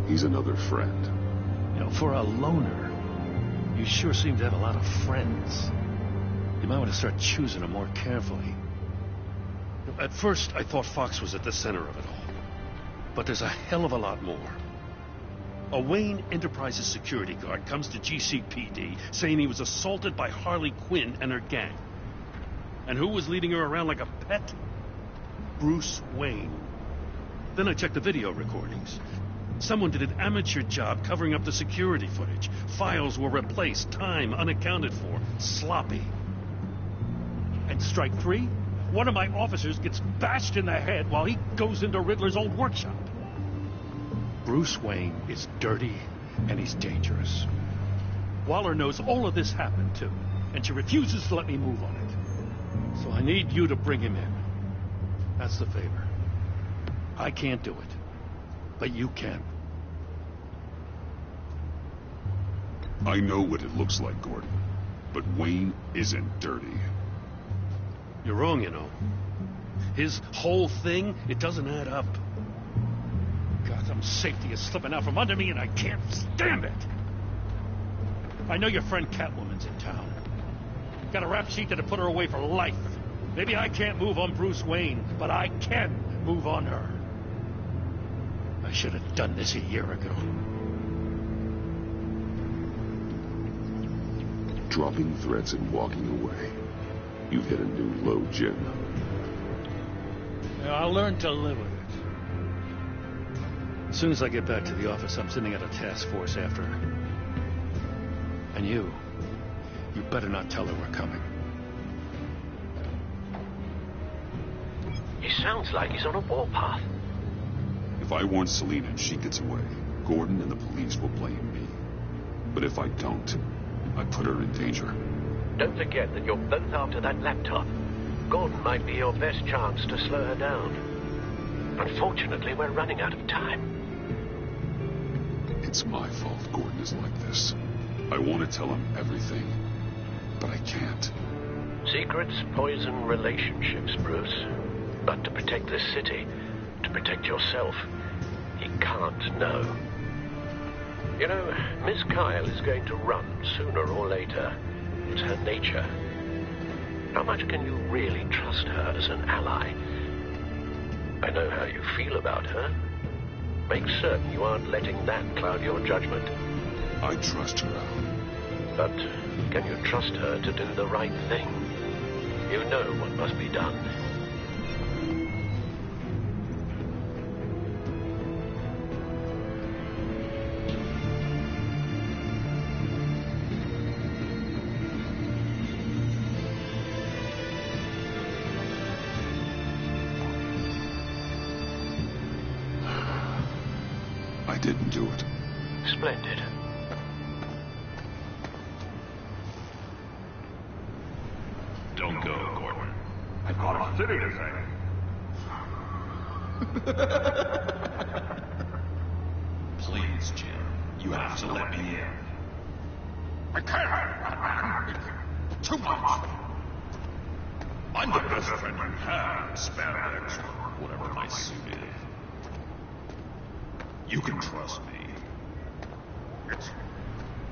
He's another friend. You know, for a loner, you sure seem to have a lot of friends. You might want to start choosing them more carefully. At first, I thought Fox was at the center of it all. But there's a hell of a lot more. A Wayne Enterprises security guard comes to GCPD saying he was assaulted by Harley Quinn and her gang. And who was leading her around like a pet? Bruce Wayne. Then I checked the video recordings. Someone did an amateur job covering up the security footage. Files were replaced, time unaccounted for, sloppy. And strike 3, one of my officers gets bashed in the head while he goes into Riddler's old workshop. Bruce Wayne is dirty and he's dangerous. Waller knows all of this happened too, and she refuses to let me move on it. So I need you to bring him in. That's the favor. I can't do it, but you can. I know what it looks like, Gordon, but Wayne isn't dirty. You're wrong, you know. His whole thing, it doesn't add up. Gotham's safety is slipping out from under me, and I can't stand it. I know your friend Catwoman's in town. Got a rap sheet that'll put her away for life. Maybe I can't move on Bruce Wayne, but I can move on her. I should have done this a year ago. Dropping threats and walking away. You've hit a new low, Jim. Yeah, I'll learn to live with it. As soon as I get back to the office, I'm sending out a task force after her. And you better not tell her we're coming. He sounds like he's on a warpath. If I warn Selina and she gets away, Gordon and the police will blame me. But if I don't, I put her in danger. Don't forget that you're both after that laptop. Gordon might be your best chance to slow her down. Unfortunately, we're running out of time. It's my fault Gordon is like this. I want to tell him everything, but I can't. Secrets poison relationships, Bruce. But to protect this city, to protect yourself, he can't know. You know, Miss Kyle is going to run sooner or later. It's her nature. How much can you really trust her as an ally? I know how you feel about her. Make certain you aren't letting that cloud your judgment. I trust her, Al. But can you trust her to do the right thing? You know what must be done. I didn't do it. Splendid. Don't go, Gordon. I've got a city to save. Please, Jim. You have to let me in. I can't. Too much. I'm the best friend you have, Spandex, or whatever my suit is. You can trust me.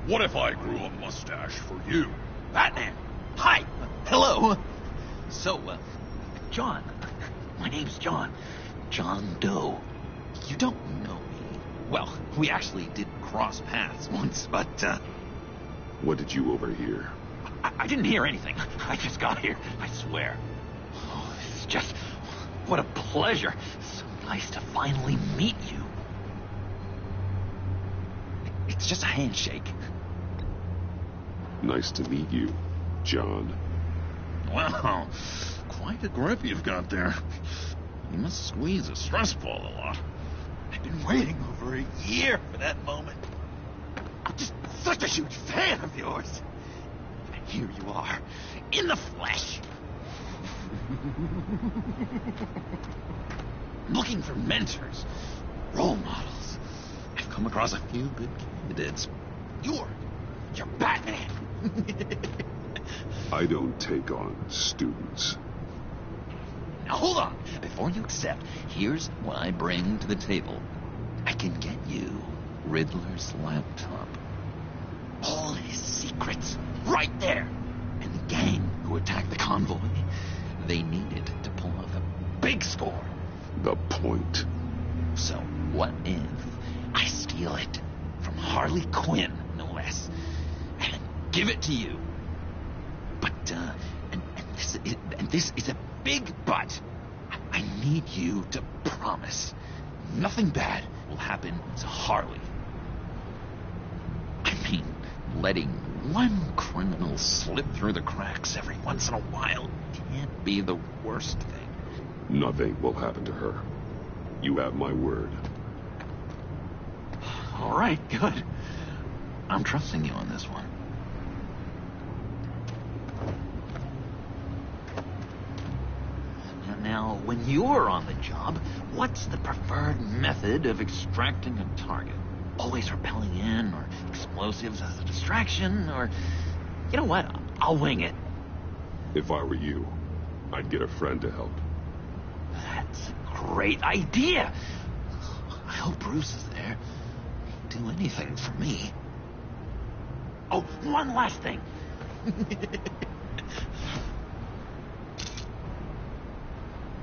What if I grew a mustache for you? Batman! Hi! Hello! So, John. My name's John. John Doe. You don't know me. Well, we actually did cross paths once, but, What did you overhear? I didn't hear anything. I just got here, I swear. Oh, it's just... what a pleasure. So nice to finally meet you. It's just a handshake. Nice to meet you, John. Wow, quite a grip you've got there. You must squeeze a stress ball a lot. I've been waiting over a year for that moment. I'm just such a huge fan of yours. And here you are, in the flesh. Looking for mentors, role models. I've come across a few good candidates. You're Batman. I don't take on students. Now hold on. Before you accept, here's what I bring to the table. I can get you Riddler's laptop. All his secrets, right there. And the gang who attacked the convoy, they needed to pull off a big score. The point. So what if I steal it from Harley Quinn, no less, and give it to you? But, and this is a big but. I need you to promise nothing bad will happen to Harley. I mean, letting One criminal slip through the cracks every once in a while can't be the worst thing. Nothing will happen to her. You have my word. All right, good. I'm trusting you on this one. Now, when you're on the job, what's the preferred method of extracting a target? Always rappelling in, or explosives as a distraction, or... You know what? I'll wing it. If I were you, I'd get a friend to help. That's a great idea. I hope Bruce is there. He'd do anything for me. Oh, one last thing.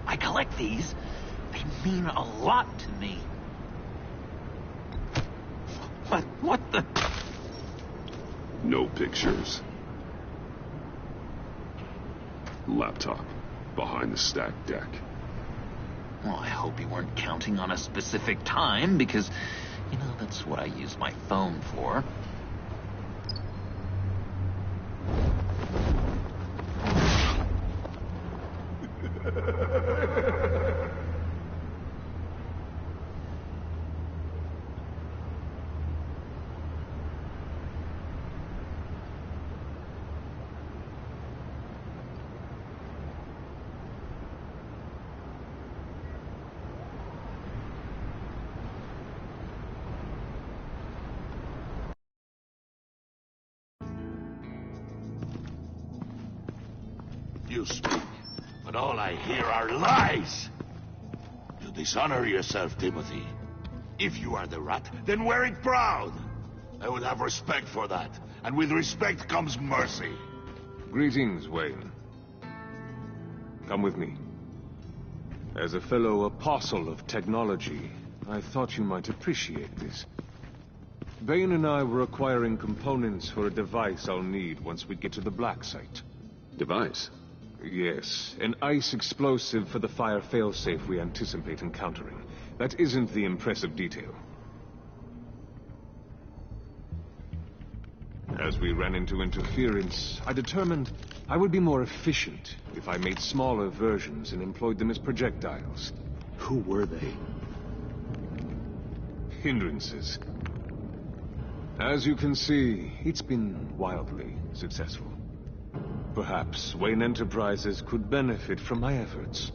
I collect these. They mean a lot to me. But what the... No pictures. Laptop. Behind the stacked deck. Well, I hope you weren't counting on a specific time, because, you know, that's what I use my phone for. You speak, but all I hear are lies. You dishonor yourself, Timothy. If you are the rat, then wear it proud. I would have respect for that, and with respect comes mercy. Greetings, Wayne. Come with me. As a fellow apostle of technology, I thought you might appreciate this. Bane and I were acquiring components for a device I'll need once we get to the Black Site. Device? Yes, an ice explosive for the fire failsafe we anticipate encountering. That isn't the impressive detail. As we ran into interference, I determined I would be more efficient if I made smaller versions and employed them as projectiles. Who were they? Hindrances. As you can see, it's been wildly successful. Perhaps Wayne Enterprises could benefit from my efforts.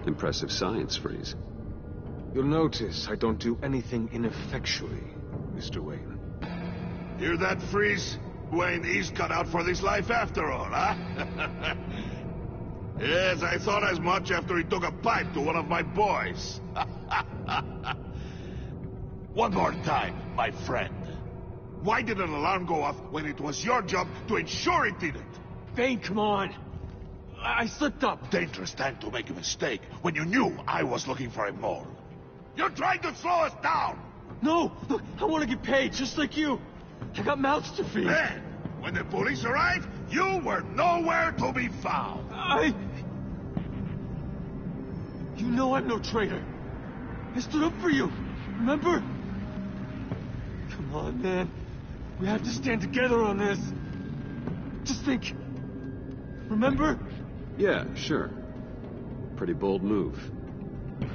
Impressive science, Freeze. You'll notice I don't do anything ineffectually, Mr. Wayne. Hear that, Freeze? Wayne is cut out for this life after all, huh? Yes, I thought as much after he took a pipe to one of my boys. One more time, my friend. Why did an alarm go off when it was your job to ensure it didn't? Bane, come on. I slipped up. Dangerous time to make a mistake when you knew I was looking for a mole. You're trying to slow us down! No! Look, I want to get paid, just like you. I got mouths to feed. Then, when the police arrived, you were nowhere to be found. You know I'm no traitor. I stood up for you, remember? Come on, man. We have to stand together on this. Just think. Remember? Yeah, sure. Pretty bold move.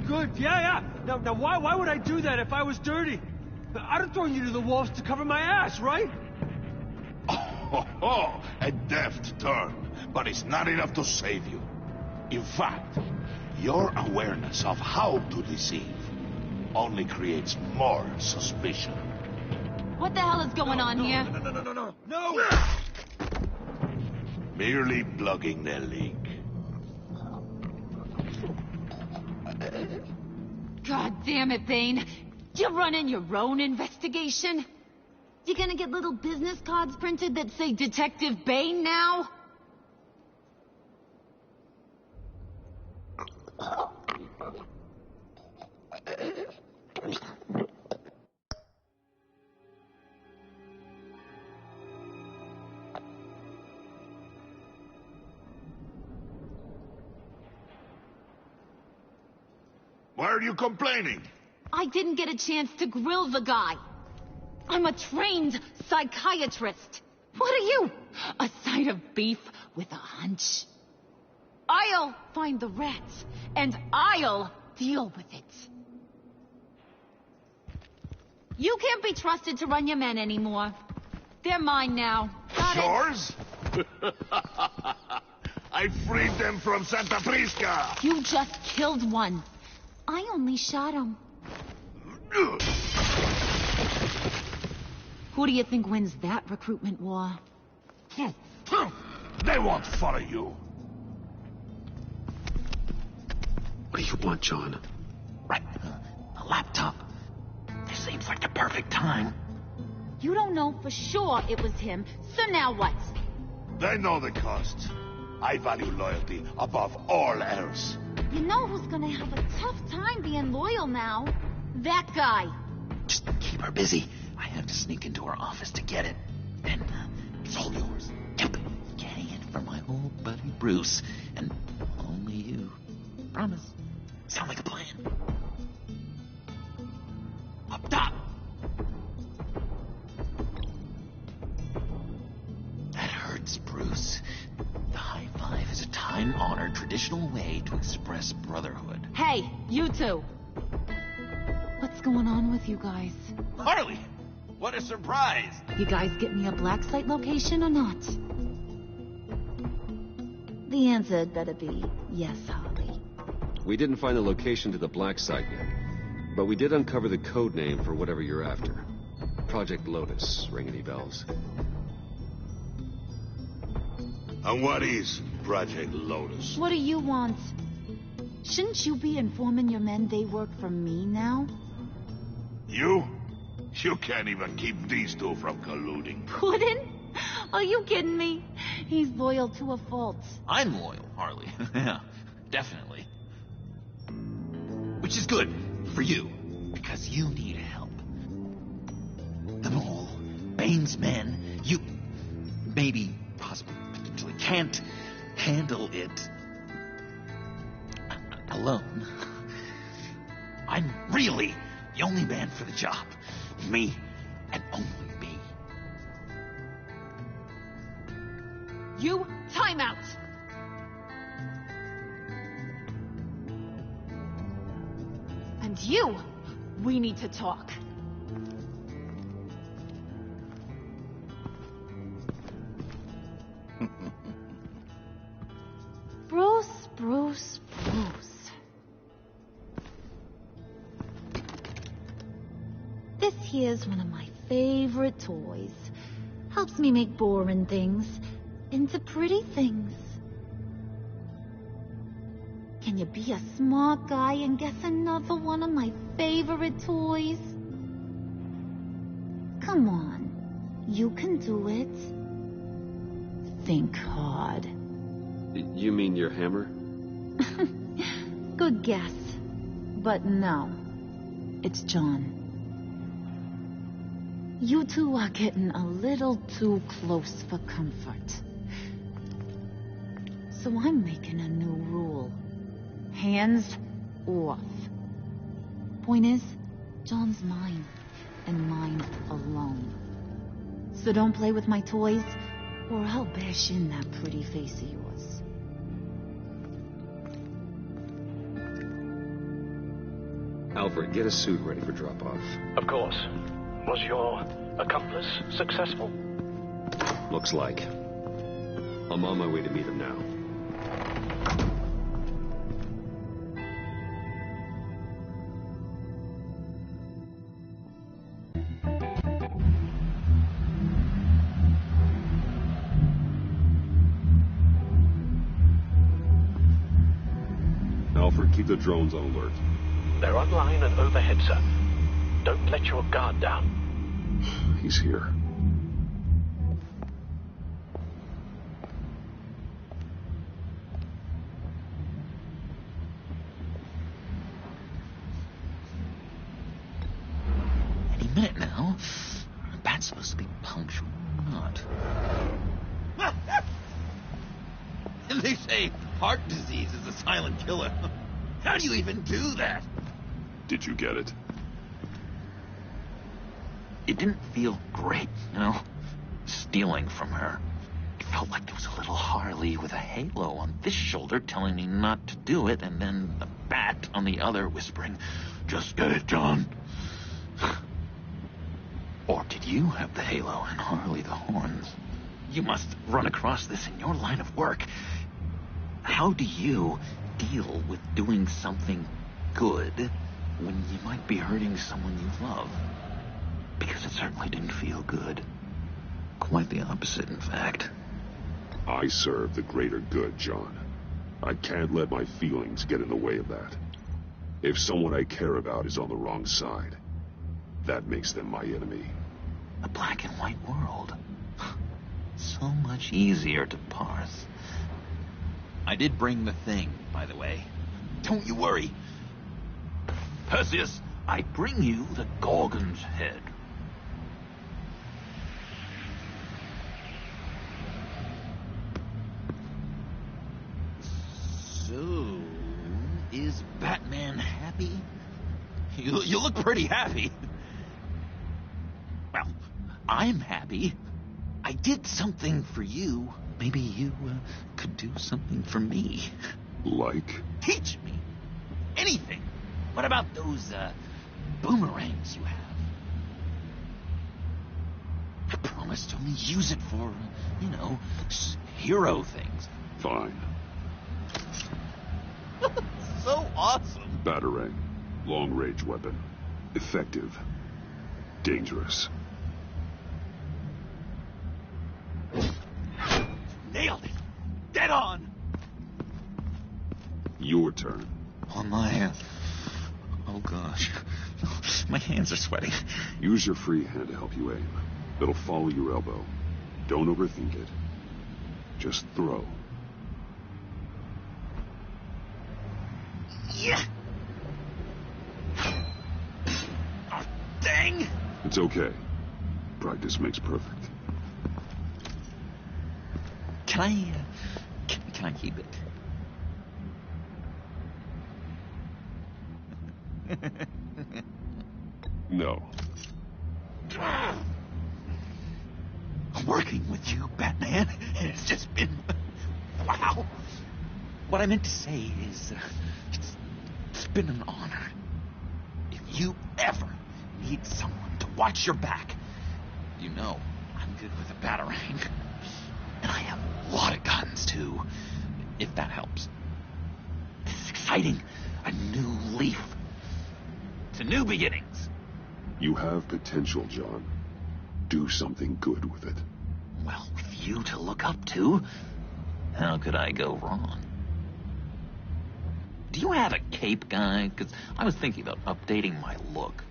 Good, yeah. Now why would I do that if I was dirty? I'd have thrown you to the wolves to cover my ass, right? Oh, a deft turn, but it's not enough to save you. In fact, your awareness of how to deceive only creates more suspicion. What the hell is going on here? No! Merely plugging the leak. God damn it, Bane. You're running your own investigation? You gonna get little business cards printed that say Detective Bane now? Why are you complaining? I didn't get a chance to grill the guy. I'm a trained psychiatrist. What are you? A side of beef with a hunch? I'll find the rats, and I'll deal with it. You can't be trusted to run your men anymore. They're mine now. Got it? Yours? I freed them from Santa Prisca! You just killed one. I only shot him. Who do you think wins that recruitment war? They won't follow you. What do you want, John? Right. A laptop. This seems like the perfect time. You don't know for sure it was him, so now what? They know the cost. I value loyalty above all else. You know who's gonna have a tough time being loyal now? That guy. Just keep her busy. I have to sneak into her office to get it. Then it's all yours. Yep. Getting it for my old buddy Bruce. And only you. Promise. Sound like a plan. Up top. That hurts, Bruce. The high five is a time-honored traditional way to express brotherhood. Hey, you two. What's going on with you guys? Harley! What a surprise! You guys get me a black site location or not? The answer had better be yes, Harley. We didn't find the location to the black site yet, but we did uncover the code name for whatever you're after. Project Lotus. Ring any bells? And what is Project Lotus? What do you want? Shouldn't you be informing your men they work for me now? You? You can't even keep these two from colluding. Puddin'? Are you kidding me? He's loyal to a fault. I'm loyal, Harley. Yeah, definitely. Which is good for you, because you need help. The Mole, Bane's men, you maybe, possibly, potentially can't handle it alone. I'm really the only man for the job. Me, and only me. You, time out! And you, we need to talk. Bruce. This here's one of my favorite toys. Helps me make boring things into pretty things. Can you be a smart guy and guess another one of my favorite toys? Come on, you can do it. Think hard. You mean your hammer? Good guess. But no, it's John. You two are getting a little too close for comfort. So I'm making a new rule. Hands off. Point is, John's mine, and mine alone. So don't play with my toys, or I'll bash in that pretty face of yours. Alfred, get a suit ready for drop-off. Of course. Was your accomplice successful? Looks like. I'm on my way to meet him now. Alfred, keep the drones on alert. They're online and overhead, sir. Don't let your guard down. He's here. Any minute now. That's supposed to be punctual or not. And they say heart disease is a silent killer. How do you even do that? Did you get it? It didn't feel great, you know? stealing from her. It felt like there was a little Harley with a halo on this shoulder telling me not to do it, and then the bat on the other whispering, "Just get it done." Or did you have the halo and Harley the horns? You must run across this in your line of work. How do you deal with doing something good when you might be hurting someone you love? Because it certainly didn't feel good. Quite the opposite, in fact. I serve the greater good, John. I can't let my feelings get in the way of that. If someone I care about is on the wrong side, that makes them my enemy. A black and white world. So much easier to parse. I did bring the thing, by the way. Don't you worry. Perseus, I bring you the Gorgon's head. So, is Batman happy? You look pretty happy. Well, I'm happy. I did something for you. Maybe you could do something for me. Like? Teach me. Anything. What about those boomerangs you have? I promise to only use it for, hero things. Fine. So awesome. Batarang. Long-range weapon. Effective. Dangerous. Nailed it. Dead on. Your turn. On my... Oh, gosh. My hands are sweating. Use your free hand to help you aim. It'll follow your elbow. Don't overthink it. Just throw. Yeah. Oh, dang. It's okay. Practice makes perfect. Can I keep it? No. Working with you, Batman, it's just been... Wow. What I meant to say is, it's been an honor. If you ever need someone to watch your back, you know I'm good with a batarang. And I have a lot of guns, too, if that helps. This is exciting. A new leaf. To new beginnings. You have potential, John. Do something good with it. Well, with you to look up to, how could I go wrong? Do you have a cape, guy? Because I was thinking about updating my look.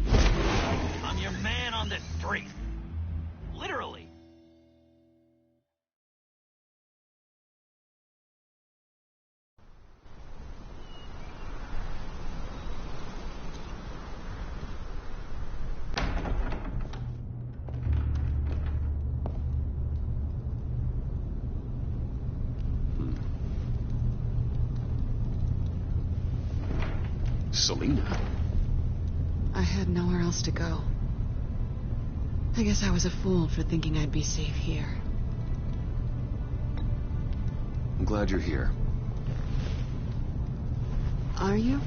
I'm your man on the street. Literally. Selina? I had nowhere else to go. I guess I was a fool for thinking I'd be safe here. I'm glad you're here. Are you?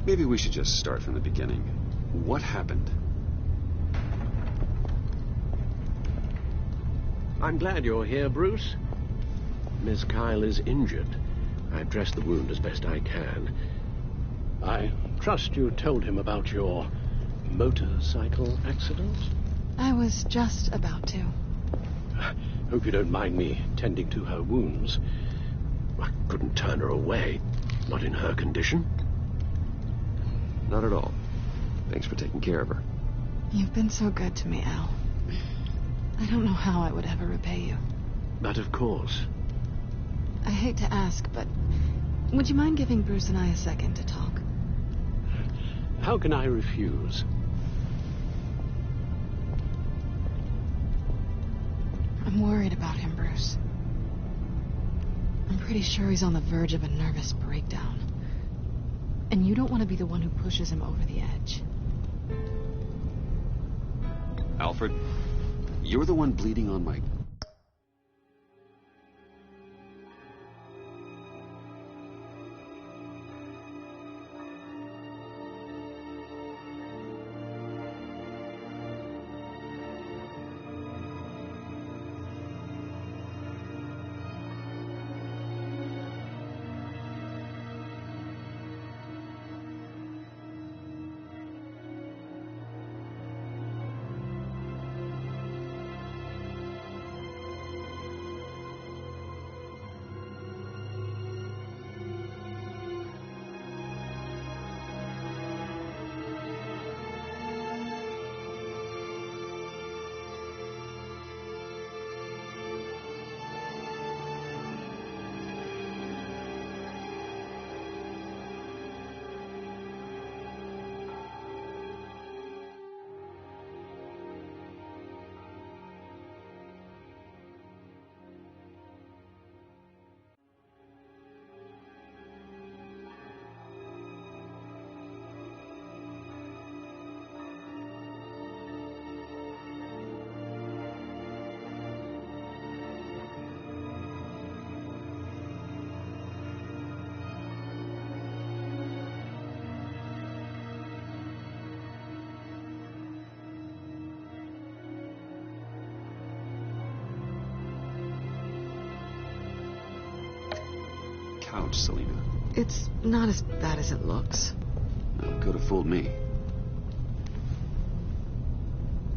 Maybe we should just start from the beginning. What happened? I'm glad you're here, Bruce. Miss Kyle is injured. I've dressed the wound as best I can. I trust you told him about your motorcycle accident? I was just about to. Hope you don't mind me tending to her wounds. I couldn't turn her away, not in her condition. Not at all. Thanks for taking care of her. You've been so good to me, Al. I don't know how I would ever repay you. But of course. I hate to ask, but would you mind giving Bruce and I a second to talk? How can I refuse? I'm worried about him, Bruce. I'm pretty sure he's on the verge of a nervous breakdown. And you don't want to be the one who pushes him over the edge. Alfred, you're the one bleeding on my... Ouch, Selina. It's not as bad as it looks. Well, could have fooled me.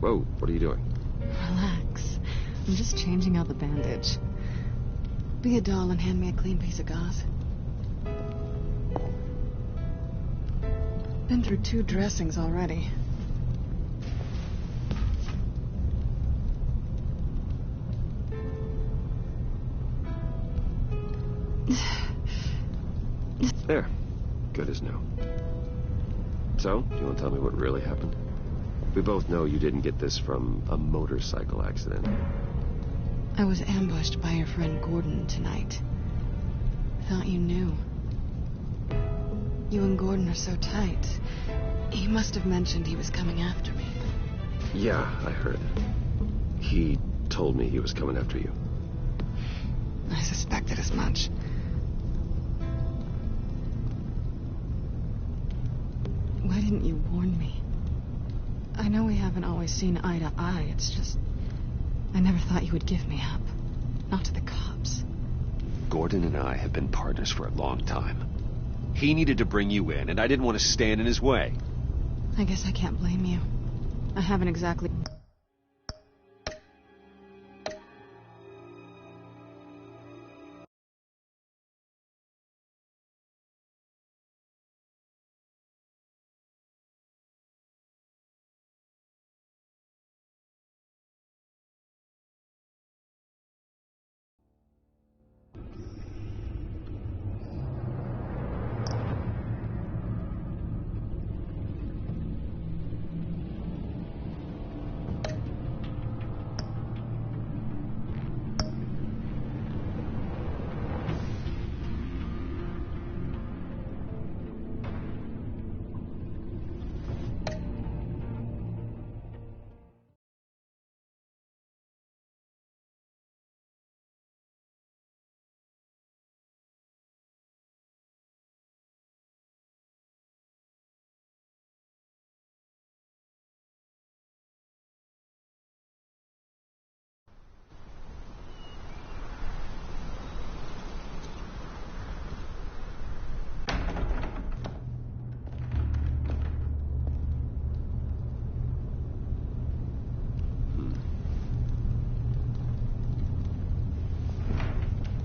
Whoa, what are you doing? Relax. I'm just changing out the bandage. Be a doll and hand me a clean piece of gauze. Been through 2 dressings already. There. Good as new. So, do you want to tell me what really happened? We both know you didn't get this from a motorcycle accident. I was ambushed by your friend Gordon tonight. Thought you knew. You and Gordon are so tight. He must have mentioned he was coming after me. Yeah, I heard. He told me he was coming after you. I suspected as much. Why didn't you warn me? I know we haven't always seen eye to eye, it's just... I never thought you would give me up. Not to the cops. Gordon and I have been partners for a long time. He needed to bring you in, and I didn't want to stand in his way. I guess I can't blame you. I haven't exactly...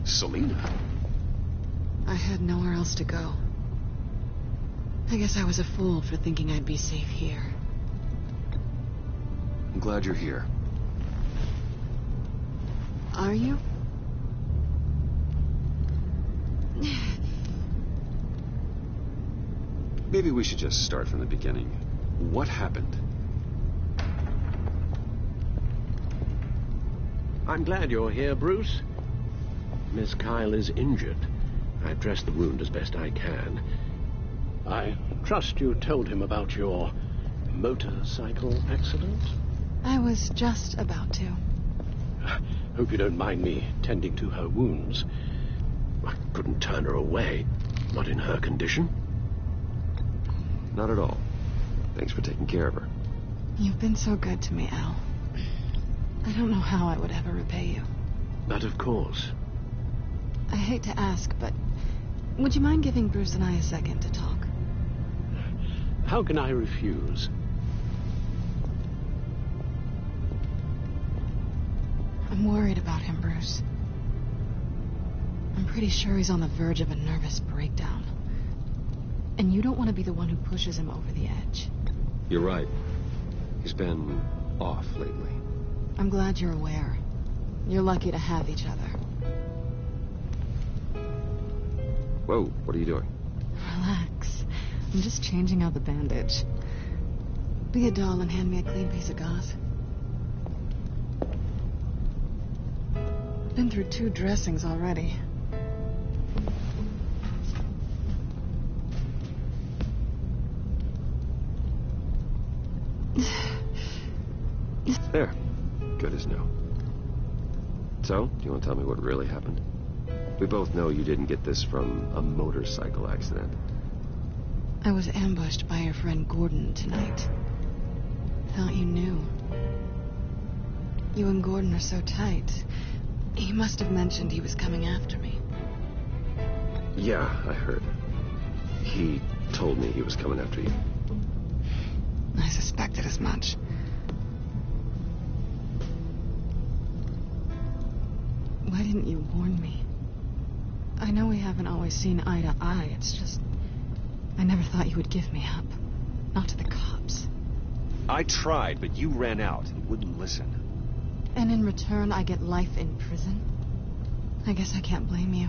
Selina? I had nowhere else to go. I guess I was a fool for thinking I'd be safe here. I'm glad you're here. Are you? Maybe we should just start from the beginning. What happened? I'm glad you're here, Bruce. Miss Kyle is injured. I've dressed the wound as best I can. I trust you told him about your motorcycle accident? I was just about to. Hope you don't mind me tending to her wounds. I couldn't turn her away, not in her condition. Not at all. Thanks for taking care of her. You've been so good to me, Al. I don't know how I would ever repay you. But of course. I hate to ask, but would you mind giving Bruce and I a second to talk? How can I refuse? I'm worried about him, Bruce. I'm pretty sure he's on the verge of a nervous breakdown. And you don't want to be the one who pushes him over the edge. You're right. He's been off lately. I'm glad you're aware. You're lucky to have each other. Whoa, what are you doing? Relax. I'm just changing out the bandage. Be a doll and hand me a clean piece of gauze. Been through 2 dressings already. There. Good as new. So, do you want to tell me what really happened? We both know you didn't get this from a motorcycle accident. I was ambushed by your friend Gordon tonight. Thought you knew. You and Gordon are so tight. He must have mentioned he was coming after me. Yeah, I heard. He told me he was coming after you. I suspected as much. Why didn't you warn me? I know we haven't always seen eye to eye. It's just... I never thought you would give me up. Not to the cops. I tried, but you ran out and wouldn't listen. And in return, I get life in prison? I guess I can't blame you.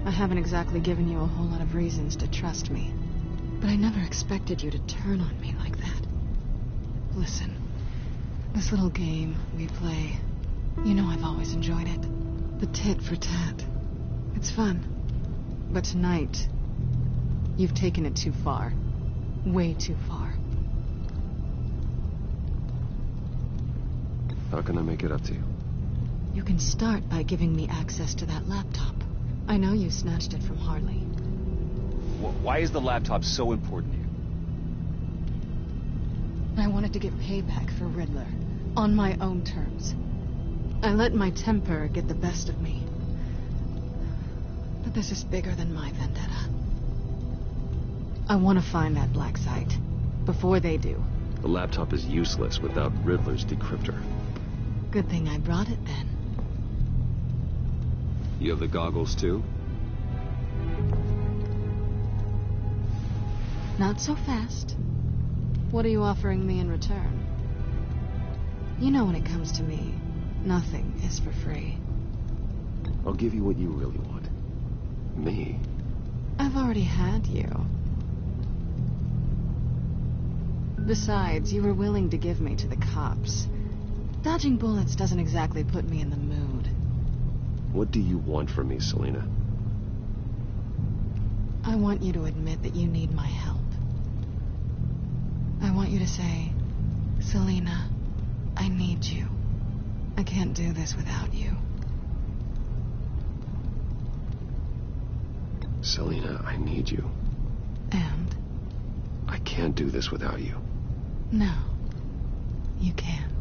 I haven't exactly given you a whole lot of reasons to trust me. But I never expected you to turn on me like that. Listen, this little game we play, you know I've always enjoyed it. The tit for tat. It's fun. But tonight, you've taken it too far. Way too far. How can I make it up to you? You can start by giving me access to that laptop. I know you snatched it from Harley. Why is the laptop so important to you? I wanted to get payback for Riddler, on my own terms. I let my temper get the best of me. But this is bigger than my vendetta. I want to find that black site, before they do. The laptop is useless without Riddler's decryptor. Good thing I brought it then. You have the goggles too? Not so fast. What are you offering me in return? You know when it comes to me, nothing is for free. I'll give you what you really want. Me? I've already had you. Besides, you were willing to give me to the cops. Dodging bullets doesn't exactly put me in the mood. What do you want from me, Selina? I want you to admit that you need my help. I want you to say, Selina, I need you. I can't do this without you. Selina, I need you. And? I can't do this without you. No, you can't.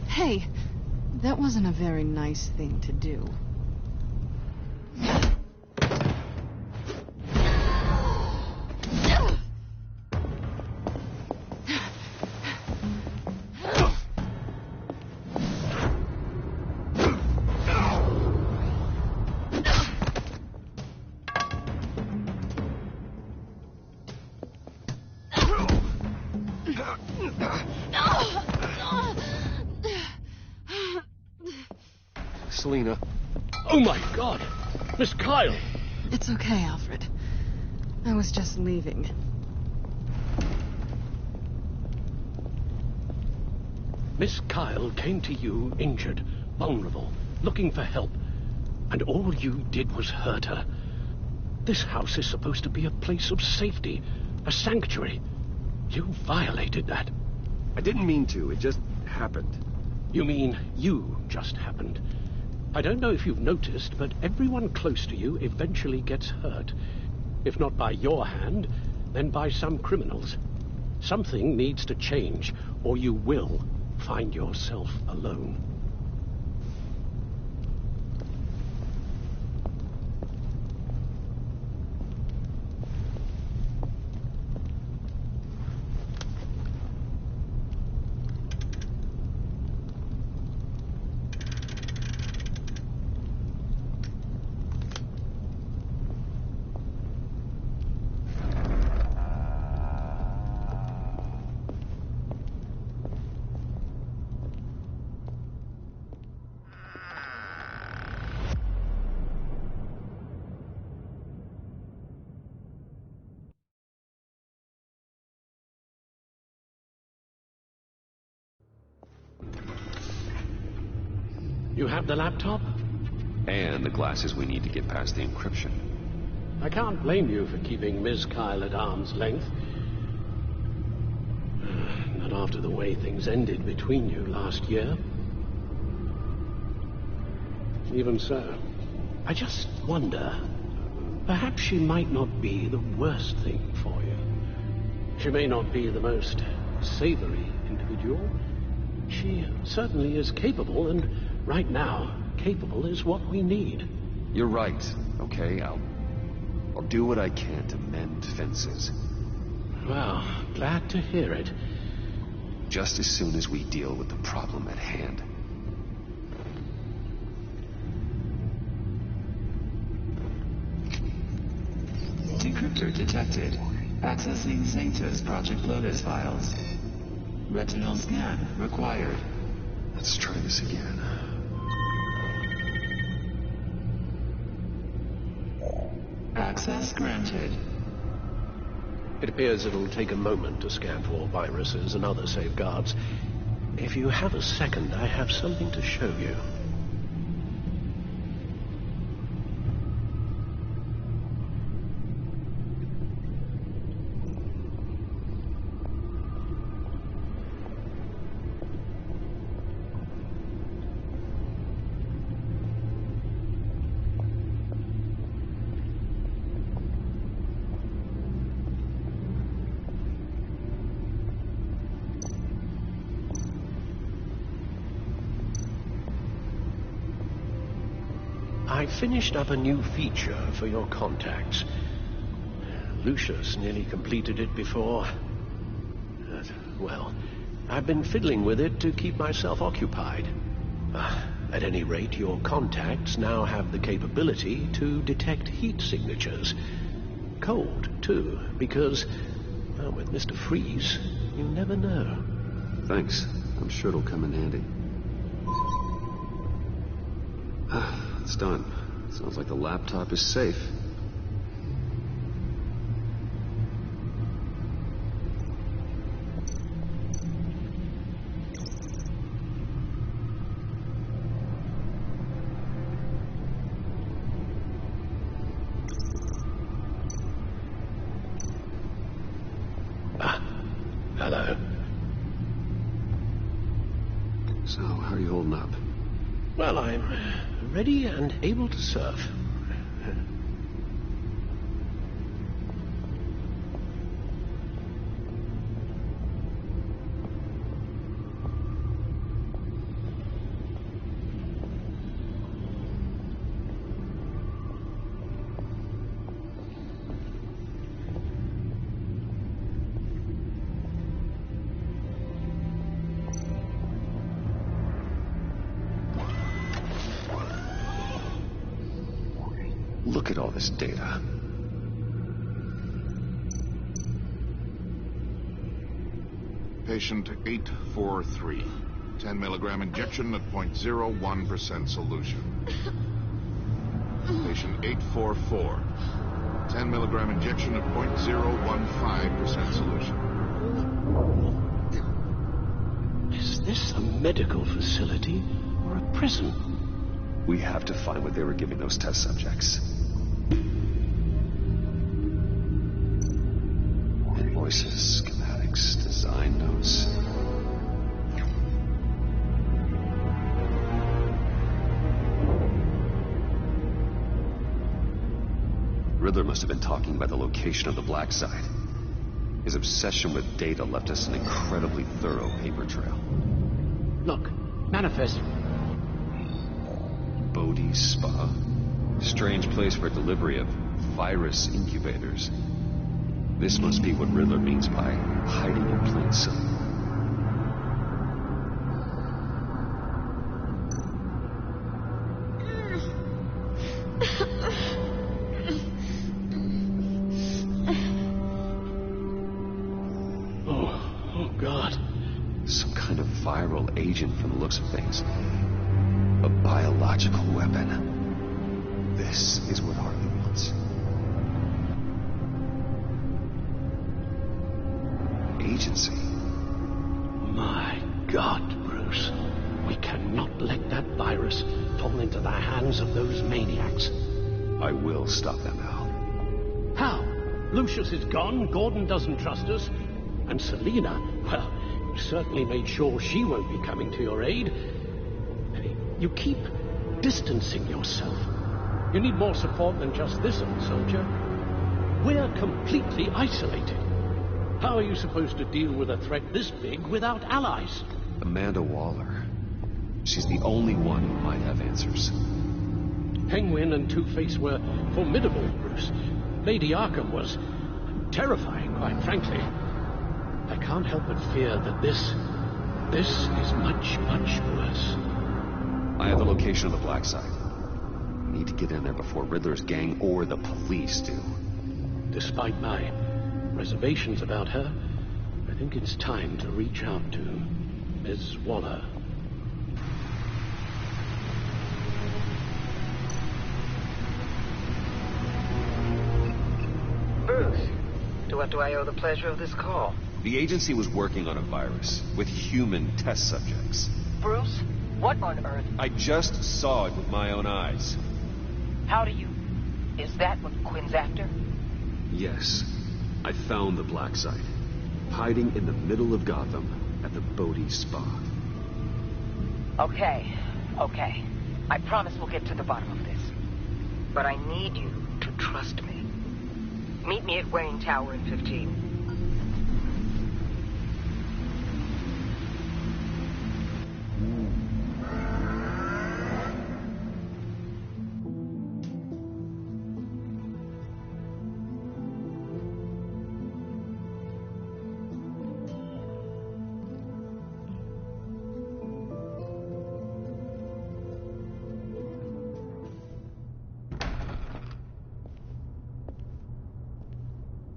Hey, that wasn't a very nice thing to do. Selina. Oh my God! Miss Kyle! It's okay, Alfred. I was just leaving. Miss Kyle came to you injured, vulnerable, looking for help. And all you did was hurt her. This house is supposed to be a place of safety, a sanctuary. You violated that. I didn't mean to. It just happened. You mean you just happened? I don't know if you've noticed, but everyone close to you eventually gets hurt. If not by your hand, then by some criminals. Something needs to change, or you will find yourself alone. You have the laptop? And the glasses we need to get past the encryption. I can't blame you for keeping Ms. Kyle at arm's length. Not after the way things ended between you last year. Even so, I just wonder, perhaps she might not be the worst thing for you. She may not be the most savory individual. She certainly is capable, and right now, capable is what we need. You're right. Okay, I'll do what I can to mend fences. Well, glad to hear it. Just as soon as we deal with the problem at hand. Decryptor detected. Accessing Sanctus Project Lotus files. Retinal scan required. Let's try this again. Access granted. It appears it'll take a moment to scan for viruses and other safeguards. If you have a second, I have something to show you. I finished up a new feature for your contacts. Lucius nearly completed it before. Well, I've been fiddling with it to keep myself occupied. At any rate, your contacts now have the capability to detect heat signatures. Cold, too, because, well, with Mr. Freeze, you never know. Thanks. I'm sure it'll come in handy. It's done. Sounds like the laptop is safe. Hello. So, how are you holding up? Well, I'm ready and able to serve. Look at all this data. Patient 843. 10 milligram injection at 0.01% solution. Patient 844. 10 milligram injection at 0.015% solution. Is this a medical facility or a prison? We have to find what they were giving those test subjects. Invoices, schematics, design notes. Riddler must have been talking about the location of the black site. His obsession with data left us an incredibly thorough paper trail. Look, manifest. Bodhi Spa? Strange place for delivery of virus incubators. This must be what Riddler means by hiding in plain sight. Oh, God. Some kind of viral agent from the looks of things. A biological weapon. This is what Harley wants. Agency. My God, Bruce. We cannot let that virus fall into the hands of those maniacs. I will stop them, Al. How? Lucius is gone, Gordon doesn't trust us, and Selina, well, you certainly made sure she won't be coming to your aid. You keep distancing yourself. You need more support than just this old soldier. We're completely isolated. How are you supposed to deal with a threat this big without allies? Amanda Waller. She's the only one who might have answers. Penguin and Two-Face were formidable, Bruce. Lady Arkham was terrifying, quite frankly. I can't help but fear that this is much, much worse. I have the location of the black site. We need to get in there before Riddler's gang or the police do. Despite my reservations about her, I think it's time to reach out to Ms. Waller. Bruce, to what do I owe the pleasure of this call? The agency was working on a virus with human test subjects. Bruce, what on earth? I just saw it with my own eyes. How do you... Is that what Quinn's after? Yes. I found the black site, hiding in the middle of Gotham at the Bodhi Spa. Okay. I promise we'll get to the bottom of this. But I need you to trust me. Meet me at Wayne Tower in 15.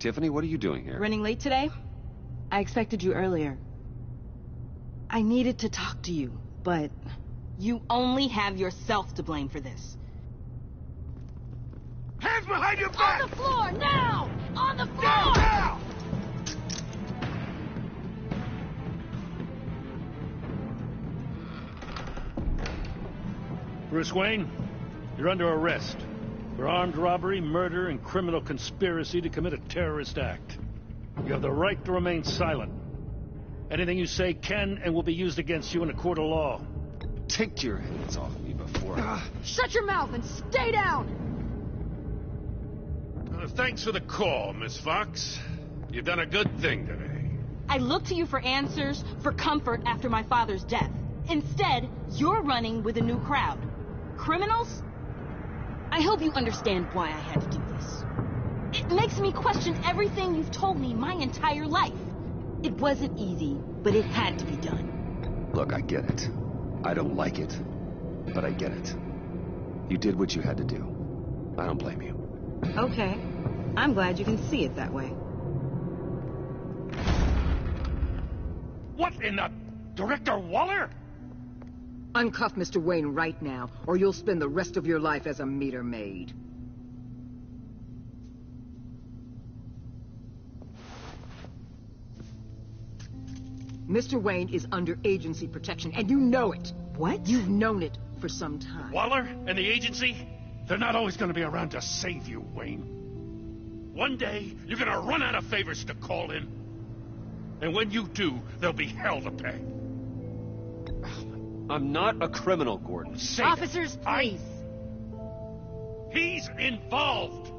Tiffany, what are you doing here? Running late today? I expected you earlier. I needed to talk to you, but you only have yourself to blame for this. Hands behind your back! On the floor, now! On the floor! Down, now! Bruce Wayne, you're under arrest for armed robbery, murder, and criminal conspiracy to commit a terrorist act. You have the right to remain silent. Anything you say can and will be used against you in a court of law. Take your hands off me before I... Shut your mouth and stay down! Thanks for the call, Miss Fox. You've done a good thing today. I look to you for answers, for comfort after my father's death. Instead, you're running with a new crowd. Criminals? I hope you understand why I had to do this. It makes me question everything you've told me my entire life. It wasn't easy, but it had to be done. Look, I get it. I don't like it, but I get it. You did what you had to do. I don't blame you. Okay. I'm glad you can see it that way. What in the... Director Waller? Uncuff Mr. Wayne right now, or you'll spend the rest of your life as a meter maid. Mr. Wayne is under agency protection, and you know it. What? You've known it for some time. Waller and the agency? They're not always going to be around to save you, Wayne. One day, you're going to run out of favors to call in. And when you do, there'll be hell to pay. I'm not a criminal, Gordon. Officers, please. He's involved.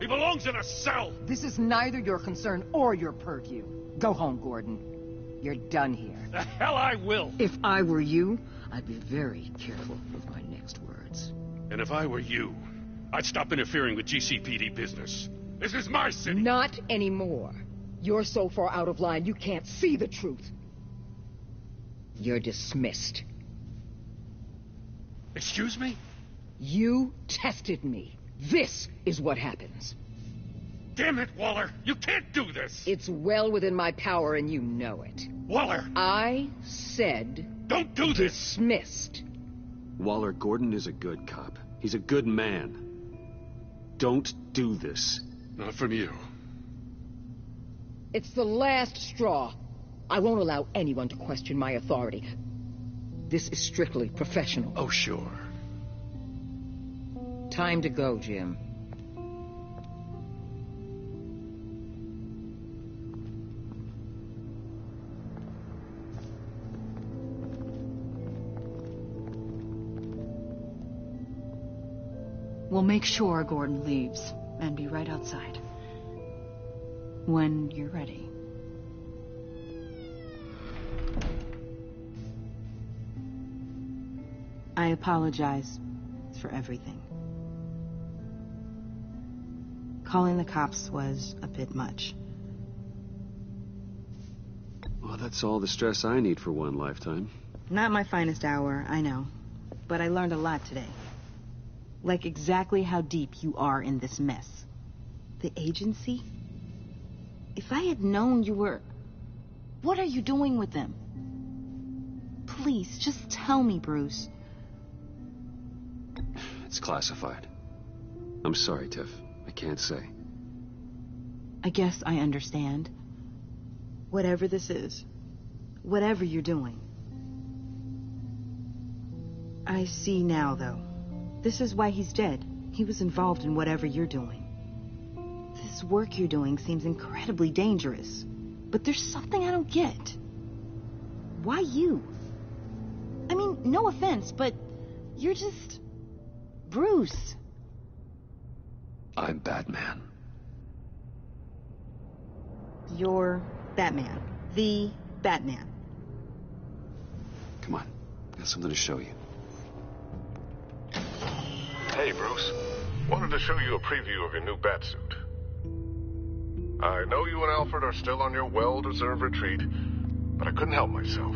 He belongs in a cell. This is neither your concern or your purview. Go home, Gordon. You're done here. The hell I will. If I were you, I'd be very careful with my next words. And if I were you, I'd stop interfering with GCPD business. This is my city. Not anymore. You're so far out of line, you can't see the truth. You're dismissed. Excuse me? You tested me. This is what happens. Damn it, Waller! You can't do this! It's well within my power, and you know it. Waller! I said... Don't do this! Dismissed. Waller, Gordon is a good cop. He's a good man. Don't do this. Not from you. It's the last straw. I won't allow anyone to question my authority. This is strictly professional. Oh, sure. Time to go, Jim. We'll make sure Gordon leaves and be right outside. When you're ready. I apologize for everything. Calling the cops was a bit much. Well, that's all the stress I need for one lifetime. Not my finest hour, I know. But I learned a lot today. Like exactly how deep you are in this mess. The agency? If I had known you were... What are you doing with them? Please, just tell me, Bruce. It's classified. I'm sorry, Tiff. I can't say. I guess I understand. Whatever this is. Whatever you're doing. I see now, though. This is why he's dead. He was involved in whatever you're doing. This work you're doing seems incredibly dangerous. But there's something I don't get. Why you? I mean, no offense, but you're just... Bruce. I'm Batman. You're Batman. The Batman. Come on. Got something to show you. Hey, Bruce. Wanted to show you a preview of your new batsuit. I know you and Alfred are still on your well-deserved retreat, but I couldn't help myself.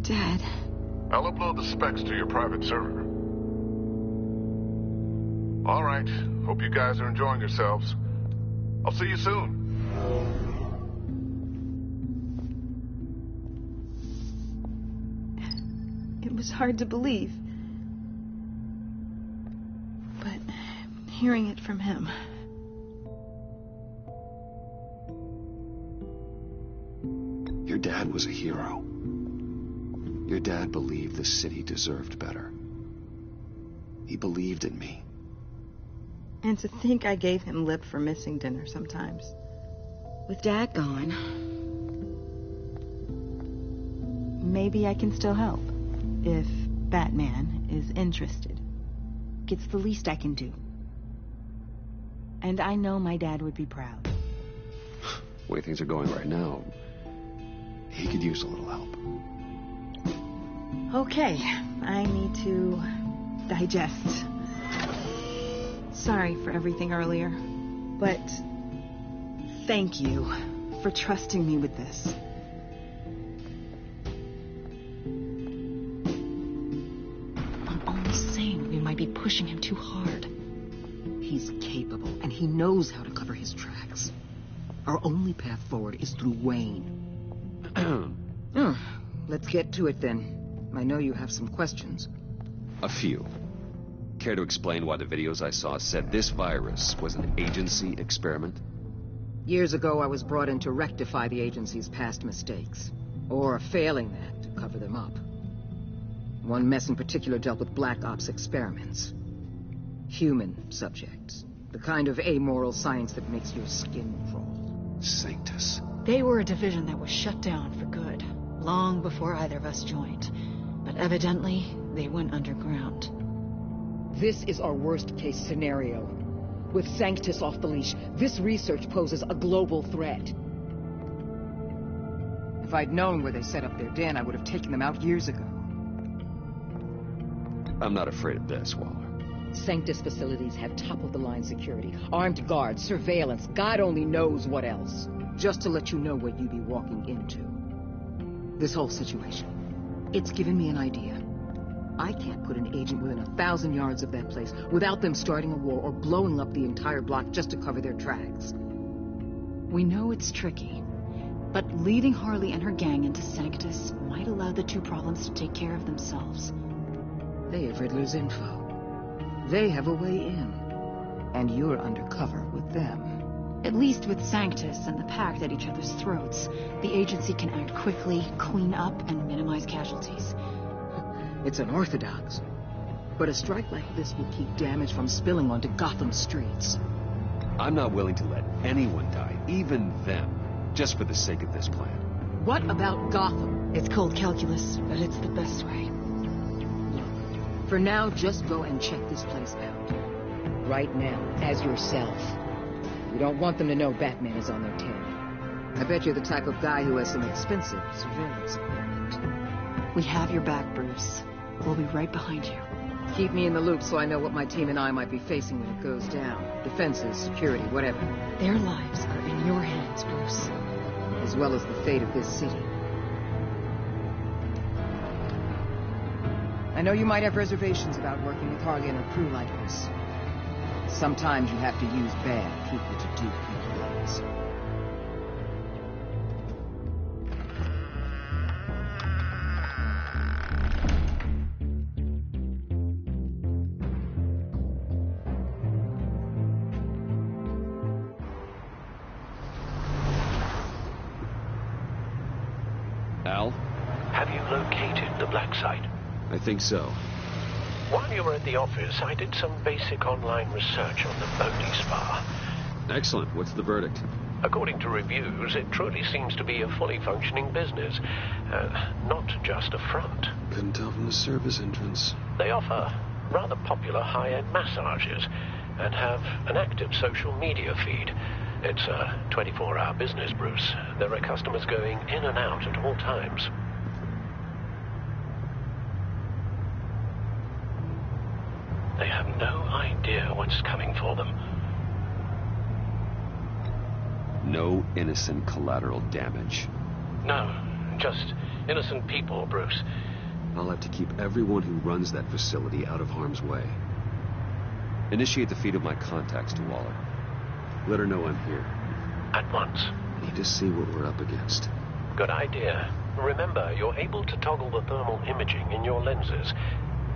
Dad. I'll upload the specs to your private server. All right. Hope you guys are enjoying yourselves. I'll see you soon. It was hard to believe. But hearing it from him... Your dad was a hero. Your dad believed the city deserved better. He believed in me. And to think I gave him lip for missing dinner sometimes. With Dad gone... Maybe I can still help. If Batman is interested. It's the least I can do. And I know my dad would be proud. The way things are going right now, he could use a little help. Okay, I need to digest. Sorry for everything earlier, but thank you for trusting me with this. I'm only saying we might be pushing him too hard. He's capable, and he knows how to cover his tracks. Our only path forward is through Wayne. Let's get to it then. I know you have some questions. A few. Care to explain why the videos I saw said this virus was an agency experiment? Years ago, I was brought in to rectify the agency's past mistakes. Or, failing that, to cover them up. One mess in particular dealt with Black Ops experiments. Human subjects. The kind of amoral science that makes your skin crawl. Sanctus. They were a division that was shut down for good, long before either of us joined. But evidently, they went underground. This is our worst-case scenario. With Sanctus off the leash, this research poses a global threat. If I'd known where they set up their den, I would have taken them out years ago. I'm not afraid of this, Waller. Sanctus facilities have top-of-the-line security, armed guards, surveillance, God only knows what else. Just to let you know what you'd be walking into. This whole situation, it's given me an idea. I can't put an agent within 1,000 yards of that place without them starting a war or blowing up the entire block just to cover their tracks. We know it's tricky, but leading Harley and her gang into Sanctus might allow the two problems to take care of themselves. They have Riddler's info. They have a way in. And you're undercover with them. At least with Sanctus and the Pact at each other's throats, the agency can act quickly, clean up, and minimize casualties. It's unorthodox. But a strike like this will keep damage from spilling onto Gotham streets. I'm not willing to let anyone die, even them, just for the sake of this plan. What about Gotham? It's cold calculus, but it's the best way. Look, for now, just go and check this place out. Right now, as yourself. We don't want them to know Batman is on their tail. I bet you're the type of guy who has some expensive surveillance equipment. We have your back, Bruce. We'll be right behind you. Keep me in the loop so I know what my team and I might be facing when it goes down. Defenses, security, whatever. Their lives are in your hands, Bruce. As well as the fate of this city. I know you might have reservations about working with Harley and her crew like this. Sometimes you have to use bad people to do good things. Al? Have you located the black site? I think so. While you were at the office, I did some basic online research on the Bodhi Spa. Excellent. What's the verdict? According to reviews, it truly seems to be a fully functioning business. Not just a front. Couldn't tell from the service entrance. They offer rather popular high-end massages and have an active social media feed. It's a 24-hour business, Bruce. There are customers going in and out at all times. They have no idea what's coming for them. No innocent collateral damage. No, just innocent people, Bruce. I'll have to keep everyone who runs that facility out of harm's way. Initiate the feed of my contacts to Waller. Let her know I'm here. At once. Need to see what we're up against. Good idea. Remember, you're able to toggle the thermal imaging in your lenses.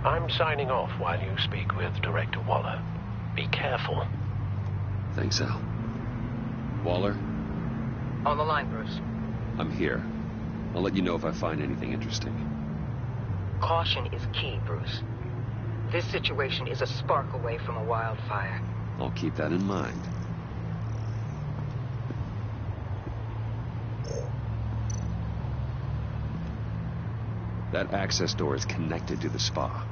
I'm signing off while you speak with Director Waller. Be careful. Thanks, Al. Waller? On the line, Bruce. I'm here. I'll let you know if I find anything interesting. Caution is key, Bruce. This situation is a spark away from a wildfire. I'll keep that in mind. That access door is connected to the spa.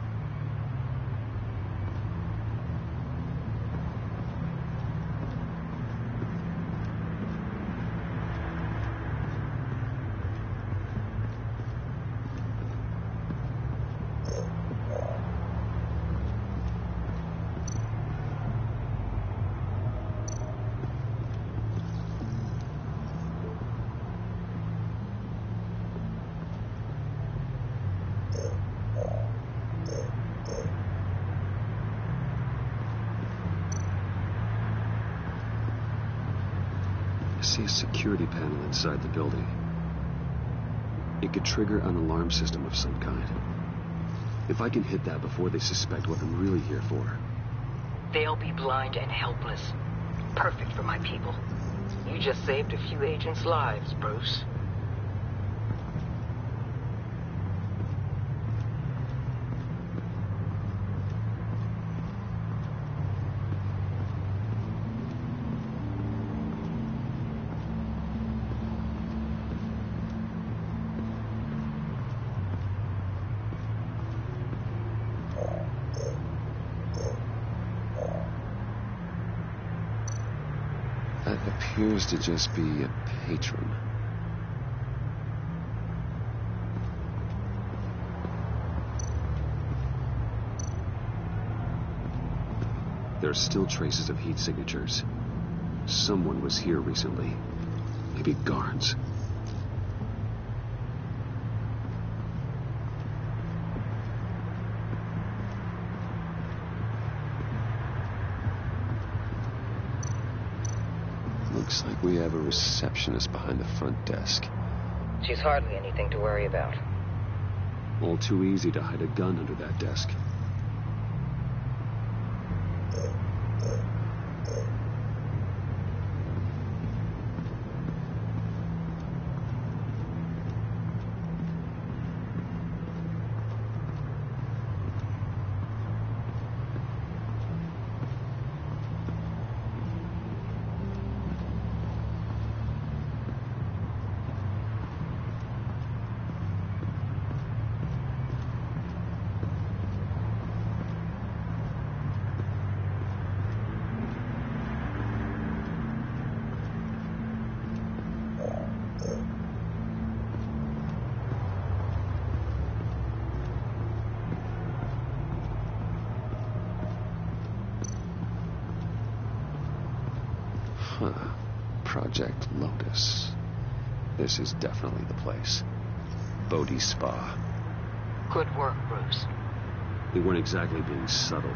I see a security panel inside the building. It could trigger an alarm system of some kind. If I can hit that before they suspect what I'm really here for. They'll be blind and helpless. Perfect for my people. You just saved a few agents' lives, Bruce. That appears to just be a patron. There are still traces of heat signatures. Someone was here recently. Maybe guards. Looks like we have a receptionist behind the front desk. She's hardly anything to worry about. All too easy to hide a gun under that desk. Huh. Project Lotus. This is definitely the place. Bodhi Spa. Good work, Bruce. They weren't exactly being subtle.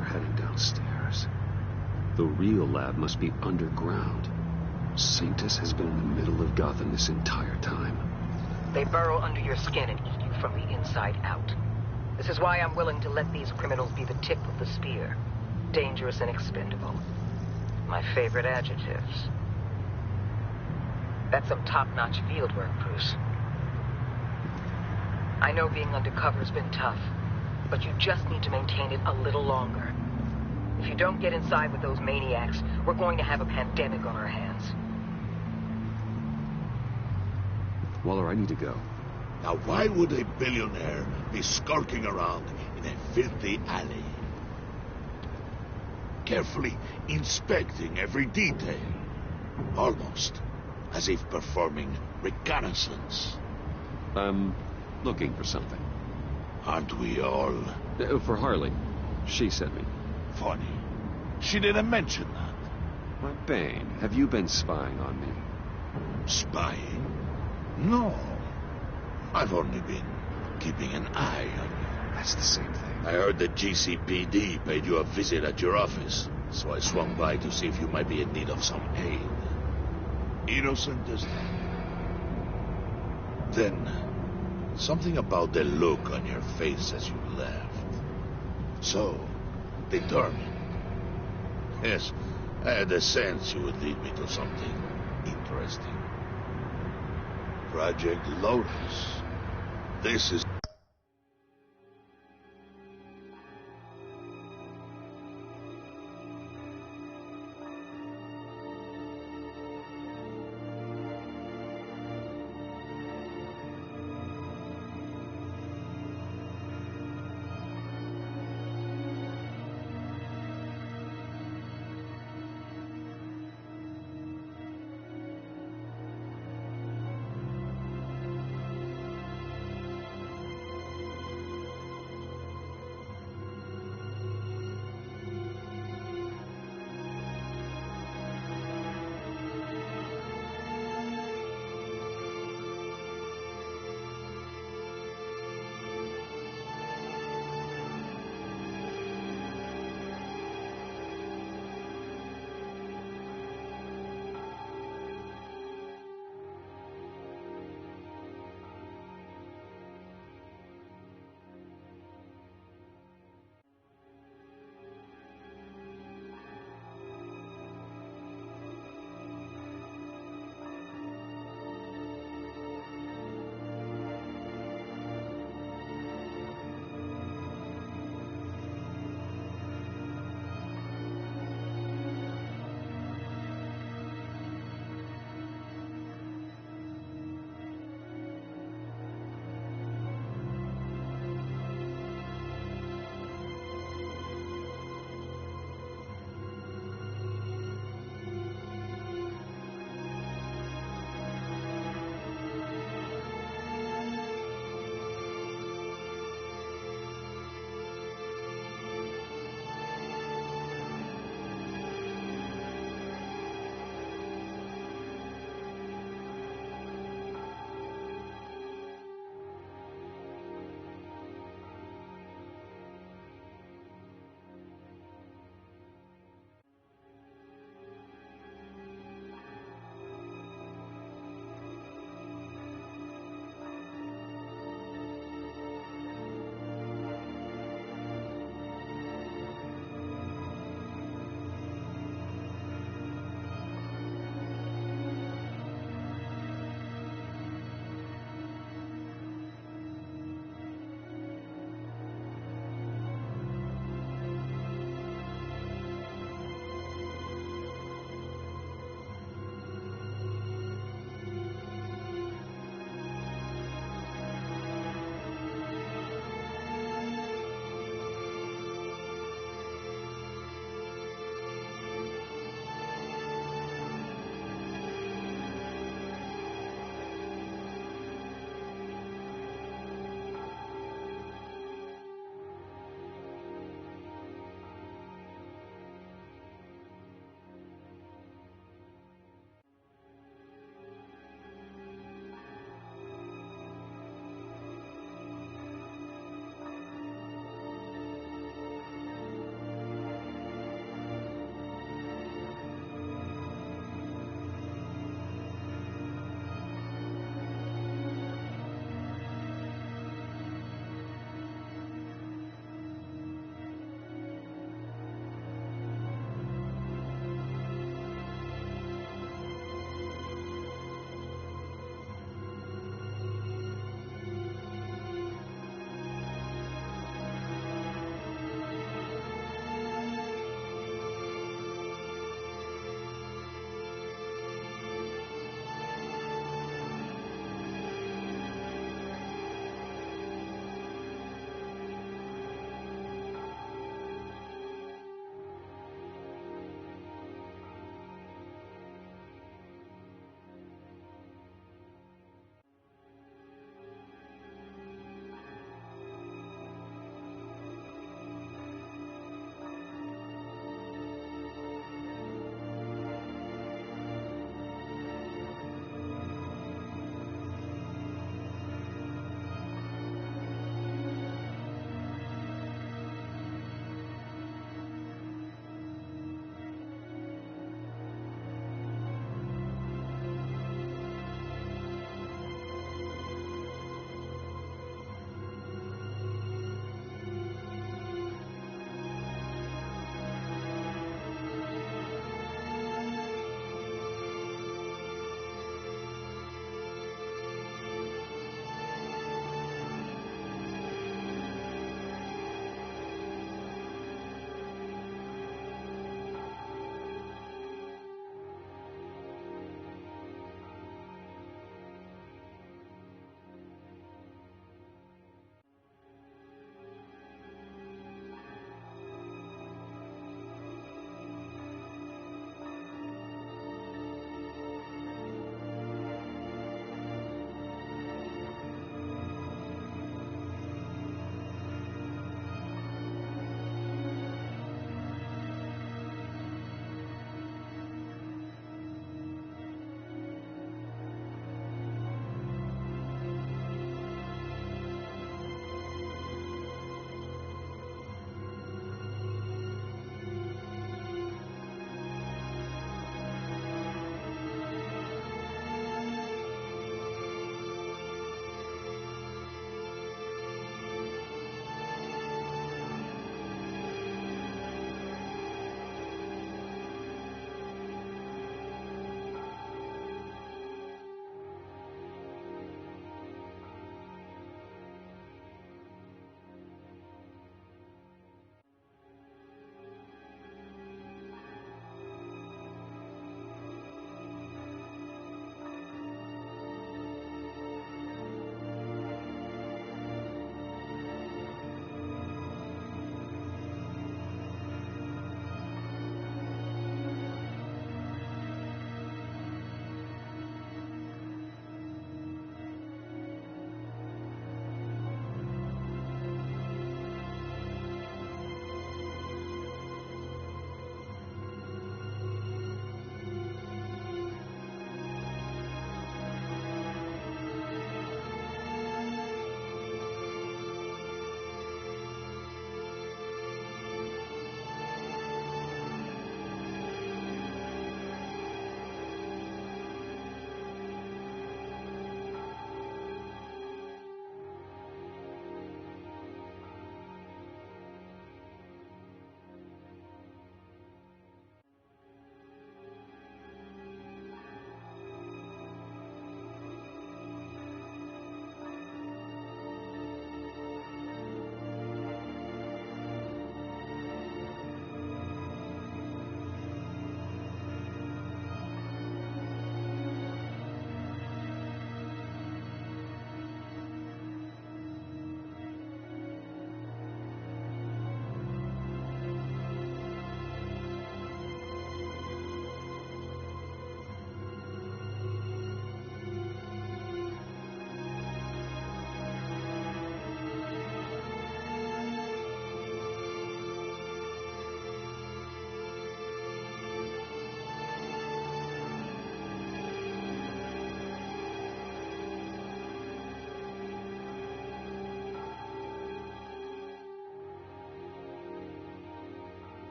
they're heading downstairs. The real lab must be underground. Sanctus has been in the middle of Gotham this entire time. They burrow under your skin and eat you from the inside out. This is why I'm willing to let these criminals be the tip of the spear. Dangerous and expendable. My favorite adjectives. That's some top-notch field work, Bruce. I know being undercover's been tough, but you just need to maintain it a little longer. If you don't get inside with those maniacs, we're going to have a pandemic on our hands. Waller, I need to go. Now, why would a billionaire be skulking around in a filthy alley? Carefully inspecting every detail. Almost as if performing reconnaissance. I'm looking for something. Aren't we all? For Harley. She sent me. Funny. She didn't mention that. Why, Bane, have you been spying on me? Spying? No. I've only been keeping an eye on you. That's the same thing. I heard the GCPD paid you a visit at your office, so I swung by to see if you might be in need of some aid. Innocent as that. Then, something about the look on your face as you left. So, determined. Yes, I had a sense you would lead me to something interesting. Project Lotus. This is...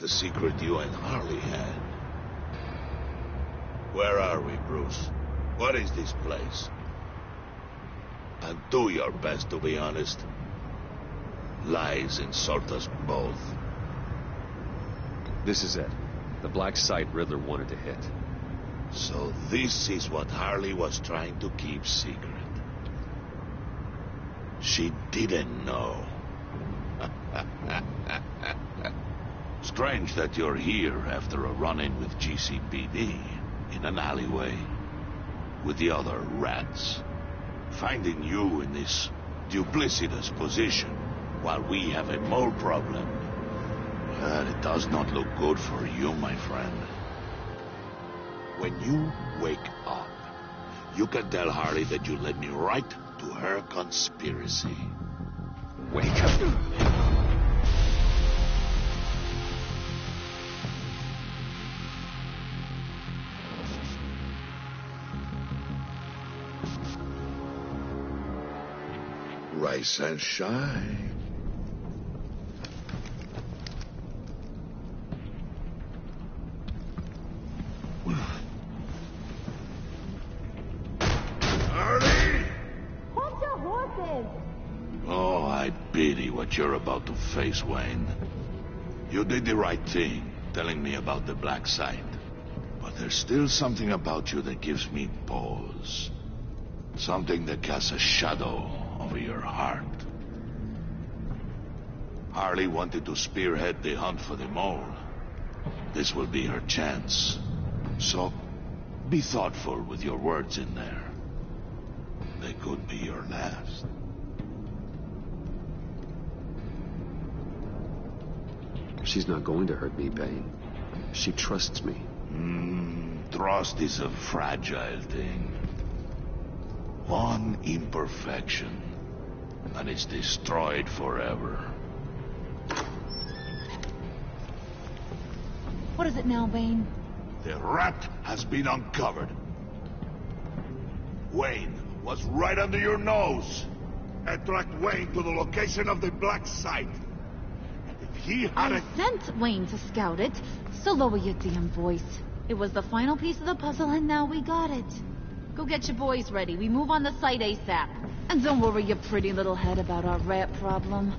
the secret you and Harley had. Where are we, Bruce? What is this place? And do your best to be honest. Lies insult us both. This is it. The black site Riddler wanted to hit. So this is what Harley was trying to keep secret. She didn't know. Strange that you're here after a run-in with GCPD in an alleyway with the other rats. Finding you in this duplicitous position while we have a mole problem. But it does not look good for you, my friend. When you wake up, you can tell Harley that you led me right to her conspiracy. Wake up. Rise and shine. Harley! Hold your horses! Oh, I pity what you're about to face, Wayne. You did the right thing, telling me about the black site. But there's still something about you that gives me pause. Something that casts a shadow over your heart. Harley wanted to spearhead the hunt for the mole. This will be her chance. So, be thoughtful with your words in there. They could be your last. She's not going to hurt me, Bane. She trusts me. Trust is a fragile thing. One imperfection, and it's destroyed forever. What is it now, Bane? The rat has been uncovered. Wayne was right under your nose. I tracked Wayne to the location of the black site. And if he had I sent Wayne to scout it, so lower your damn voice. It was the final piece of the puzzle, and now we got it. Go get your boys ready. We move on the site ASAP. And don't worry your pretty little head about our rat problem.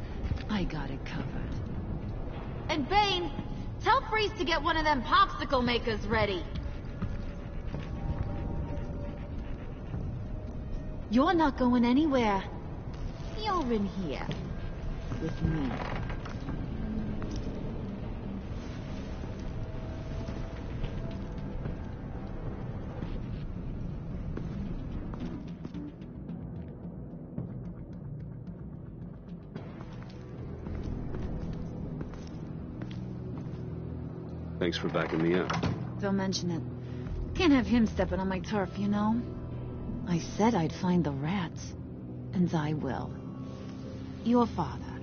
I got it covered. And Bane, tell Freeze to get one of them popsicle makers ready. You're not going anywhere. You're in here. With me. Thanks for backing me up. Don't mention it. Can't have him stepping on my turf, you know? I said I'd find the rats. And I will. Your father.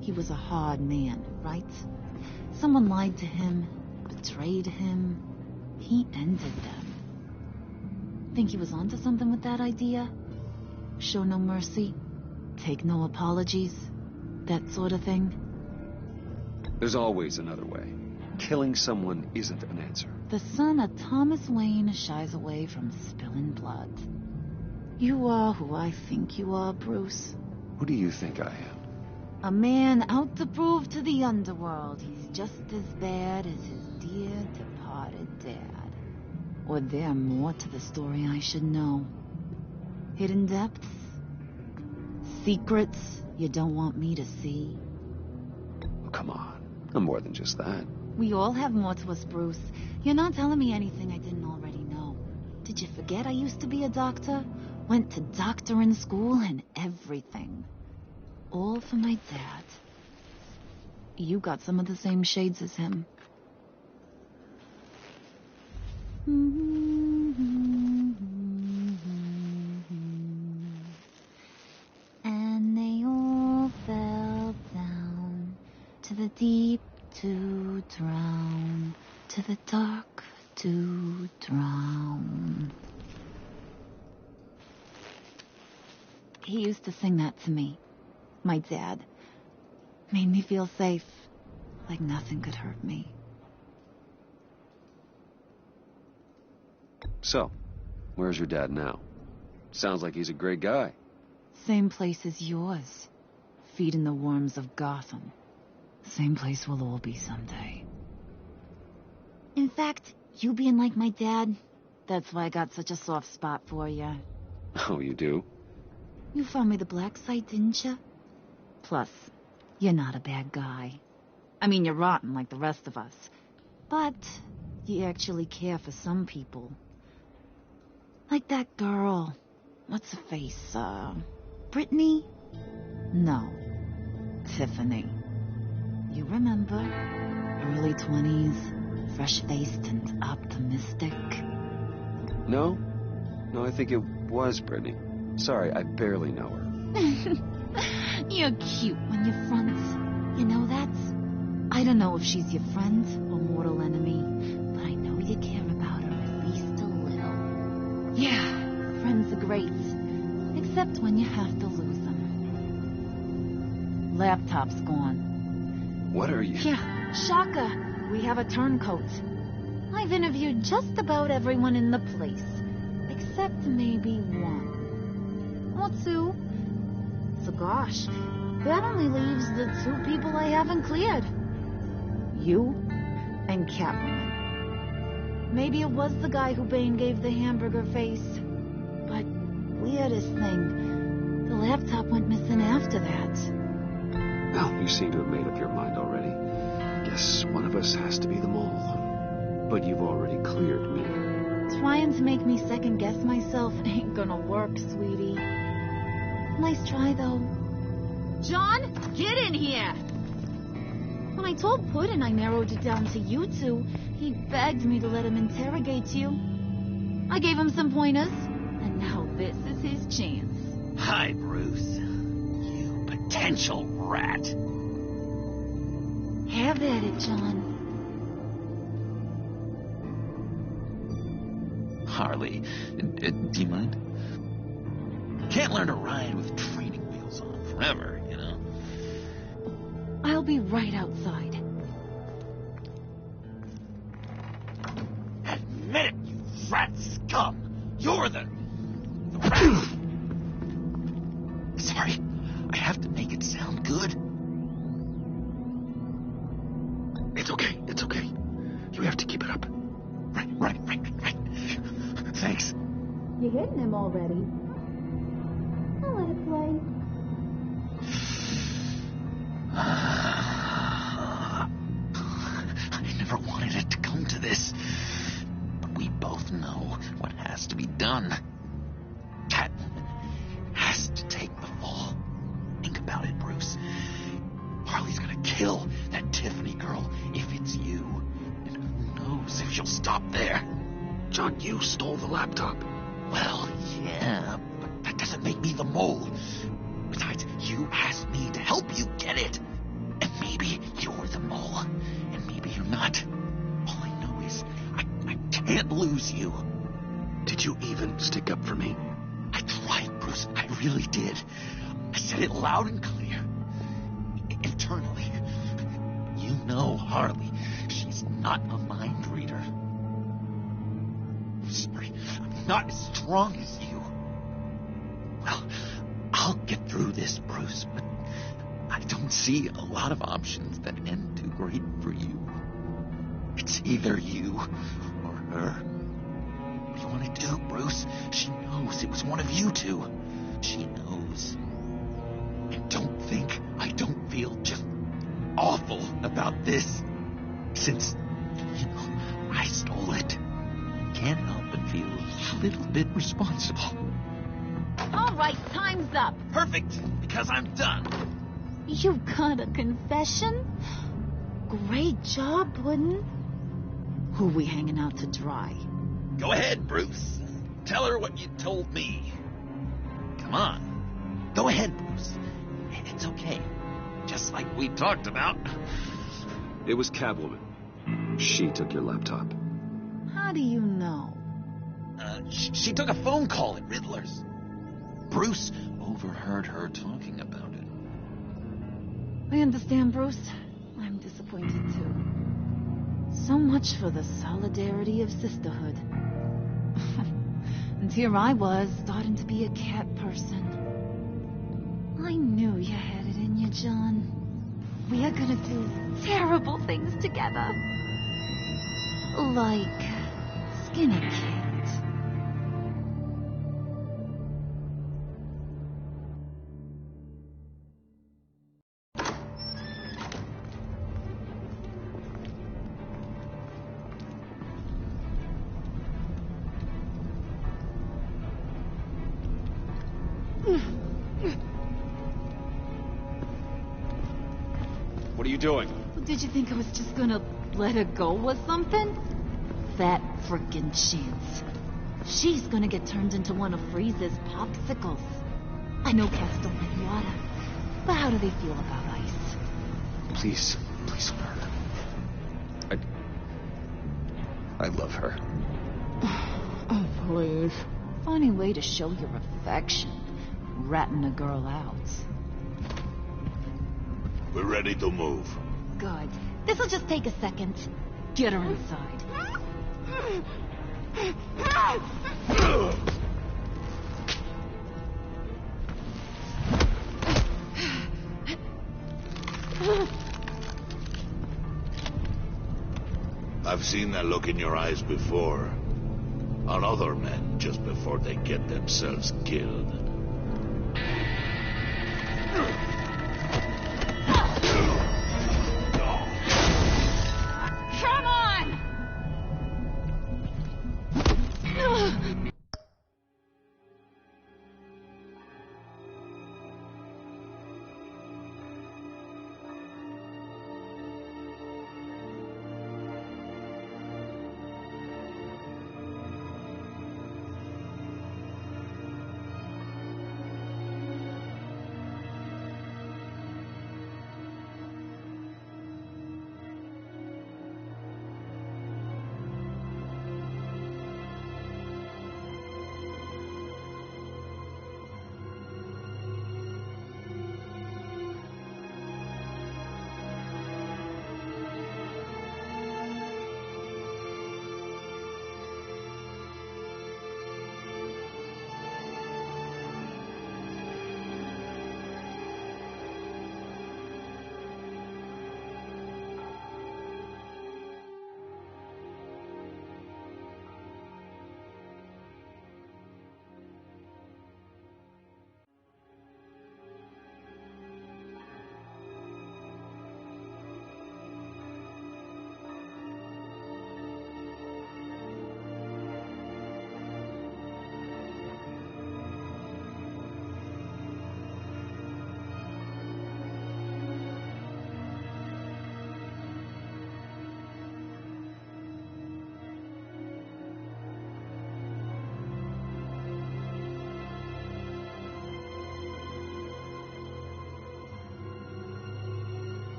He was a hard man, right? Someone lied to him, betrayed him. He ended them. Think he was onto something with that idea? Show no mercy? Take no apologies? That sort of thing? There's always another way. Killing someone isn't an answer. The son of Thomas Wayne shies away from spilling blood. You are who I think you are, Bruce. Who do you think I am? A man out to prove to the underworld he's just as bad as his dear departed dad. Or there more to the story I should know. Hidden depths? Secrets you don't want me to see? Oh, come on. I'm more than just that. We all have more to us, Bruce. You're not telling me anything I didn't already know. Did you forget I used to be a doctor? Went to doctoring school and everything. All for my dad. You got some of the same shades as him. And they all fell down to the deep to drown, to the dark to drown. He used to sing that to me. My dad. Made me feel safe, like nothing could hurt me. So, where's your dad now? Sounds like he's a great guy. Same place as yours. Feeding the worms of Gotham. Same place we'll all be someday. In fact, you being like my dad, that's why I got such a soft spot for you. Oh, you do? You found me the black site, didn't you? Plus, you're not a bad guy. I mean, you're rotten like the rest of us. But you actually care for some people. Like that girl. What's her face? Brittany? No. Tiffany. You remember? Early 20s, fresh-faced and optimistic. No? No, I think it was Brittany. Sorry, I barely know her. You're cute when you're front. You know that? I don't know if she's your friend or mortal enemy, but I know you care about her at least a little. Yeah, friends are great. Except when you have to lose them. Laptop's gone. What are you... Yeah, shocker. We have a turncoat. I've interviewed just about everyone in the place. Except maybe one. Or two. So gosh, that only leaves the two people I haven't cleared. You and Catwoman. Maybe it was the guy who Bane gave the hamburger face. But weirdest thing, the laptop went missing after that. Well, you seem to have made up your mind already. Guess one of us has to be the mole. But you've already cleared me. Trying to make me second-guess myself ain't gonna work, sweetie. Nice try, though. John, get in here! When I told Puddin' I narrowed it down to you two, he begged me to let him interrogate you. I gave him some pointers, and now this is his chance. Hi, Bruce. You potential rat. Have at it, John. Harley, do you mind? Can't learn to ride with training wheels on forever, you know? I'll be right outside. Admit it, you rat scum! You're the rat! Sorry, I have to make it sound good. It's okay, it's okay. You have to keep it up. Right. Thanks. You're hitting him already. I'll let it play. I never wanted it to come to this. But we both know what has to be done. Catwoman has to take the fall. Think about it, Bruce. Harley's gonna kill that Tiffany girl if it's you. And who knows if she'll stop there. John, you stole the laptop. Well, yeah, but that doesn't make me the mole. Besides, you asked me to help you get it. And maybe you're the mole, and maybe you're not. All I know is I can't lose you. Did you even stick up for me? I tried, Bruce. I really did. I said it loud and clear. Internally. You know Harley. She's not a mind reader. Sorry, I'm not as strong as you. Well, I'll get through this, Bruce, but I don't see a lot of options that end too great for you. It's either you or her. What do you want to do, Bruce? She knows it was one of you two. She knows. And don't think I don't feel just awful about this. Since, I stole it. Can't help but feel a little bit responsible. All right, time's up. Perfect, because I'm done. You got a confession? Great job, Puddin'. Who we hanging out to dry? Go ahead, Bruce. Tell her what you told me. Come on. Go ahead, Bruce. It's okay. Just like we talked about. It was Catwoman. She took your laptop. How do you know? She took a phone call at Riddler's. Bruce overheard her talking about it. I understand, Bruce. I'm disappointed, too. So much for the solidarity of sisterhood. And here I was, starting to be a cat person. I knew you had it in you, John. We are gonna do terrible things together. Like skin a cat. What are you doing? Did you think I was just gonna let her go or something? That frickin' chance. She's gonna get turned into one of Freeze's popsicles. I know cats don't like water, but how do they feel about ice? Please, please don't hurt her. I love her. Oh, please. Funny way to show your affection. Ratting a girl out. We're ready to move. Good. This'll just take a second. Get her inside. I've seen that look in your eyes before. On other men, just before they get themselves killed. Come on!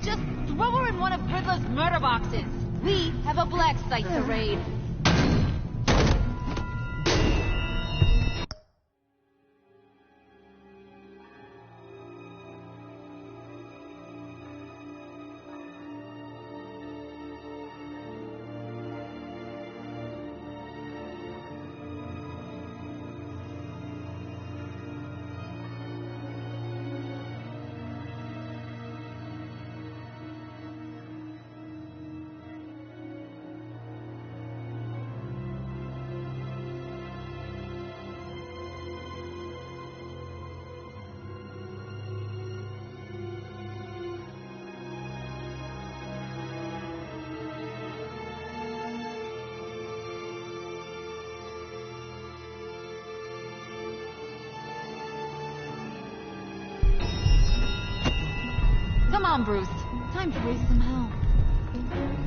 Just throw her in one of Riddler's murder boxes. We have a black site to raid. Come on, Bruce. Time to raise some hell.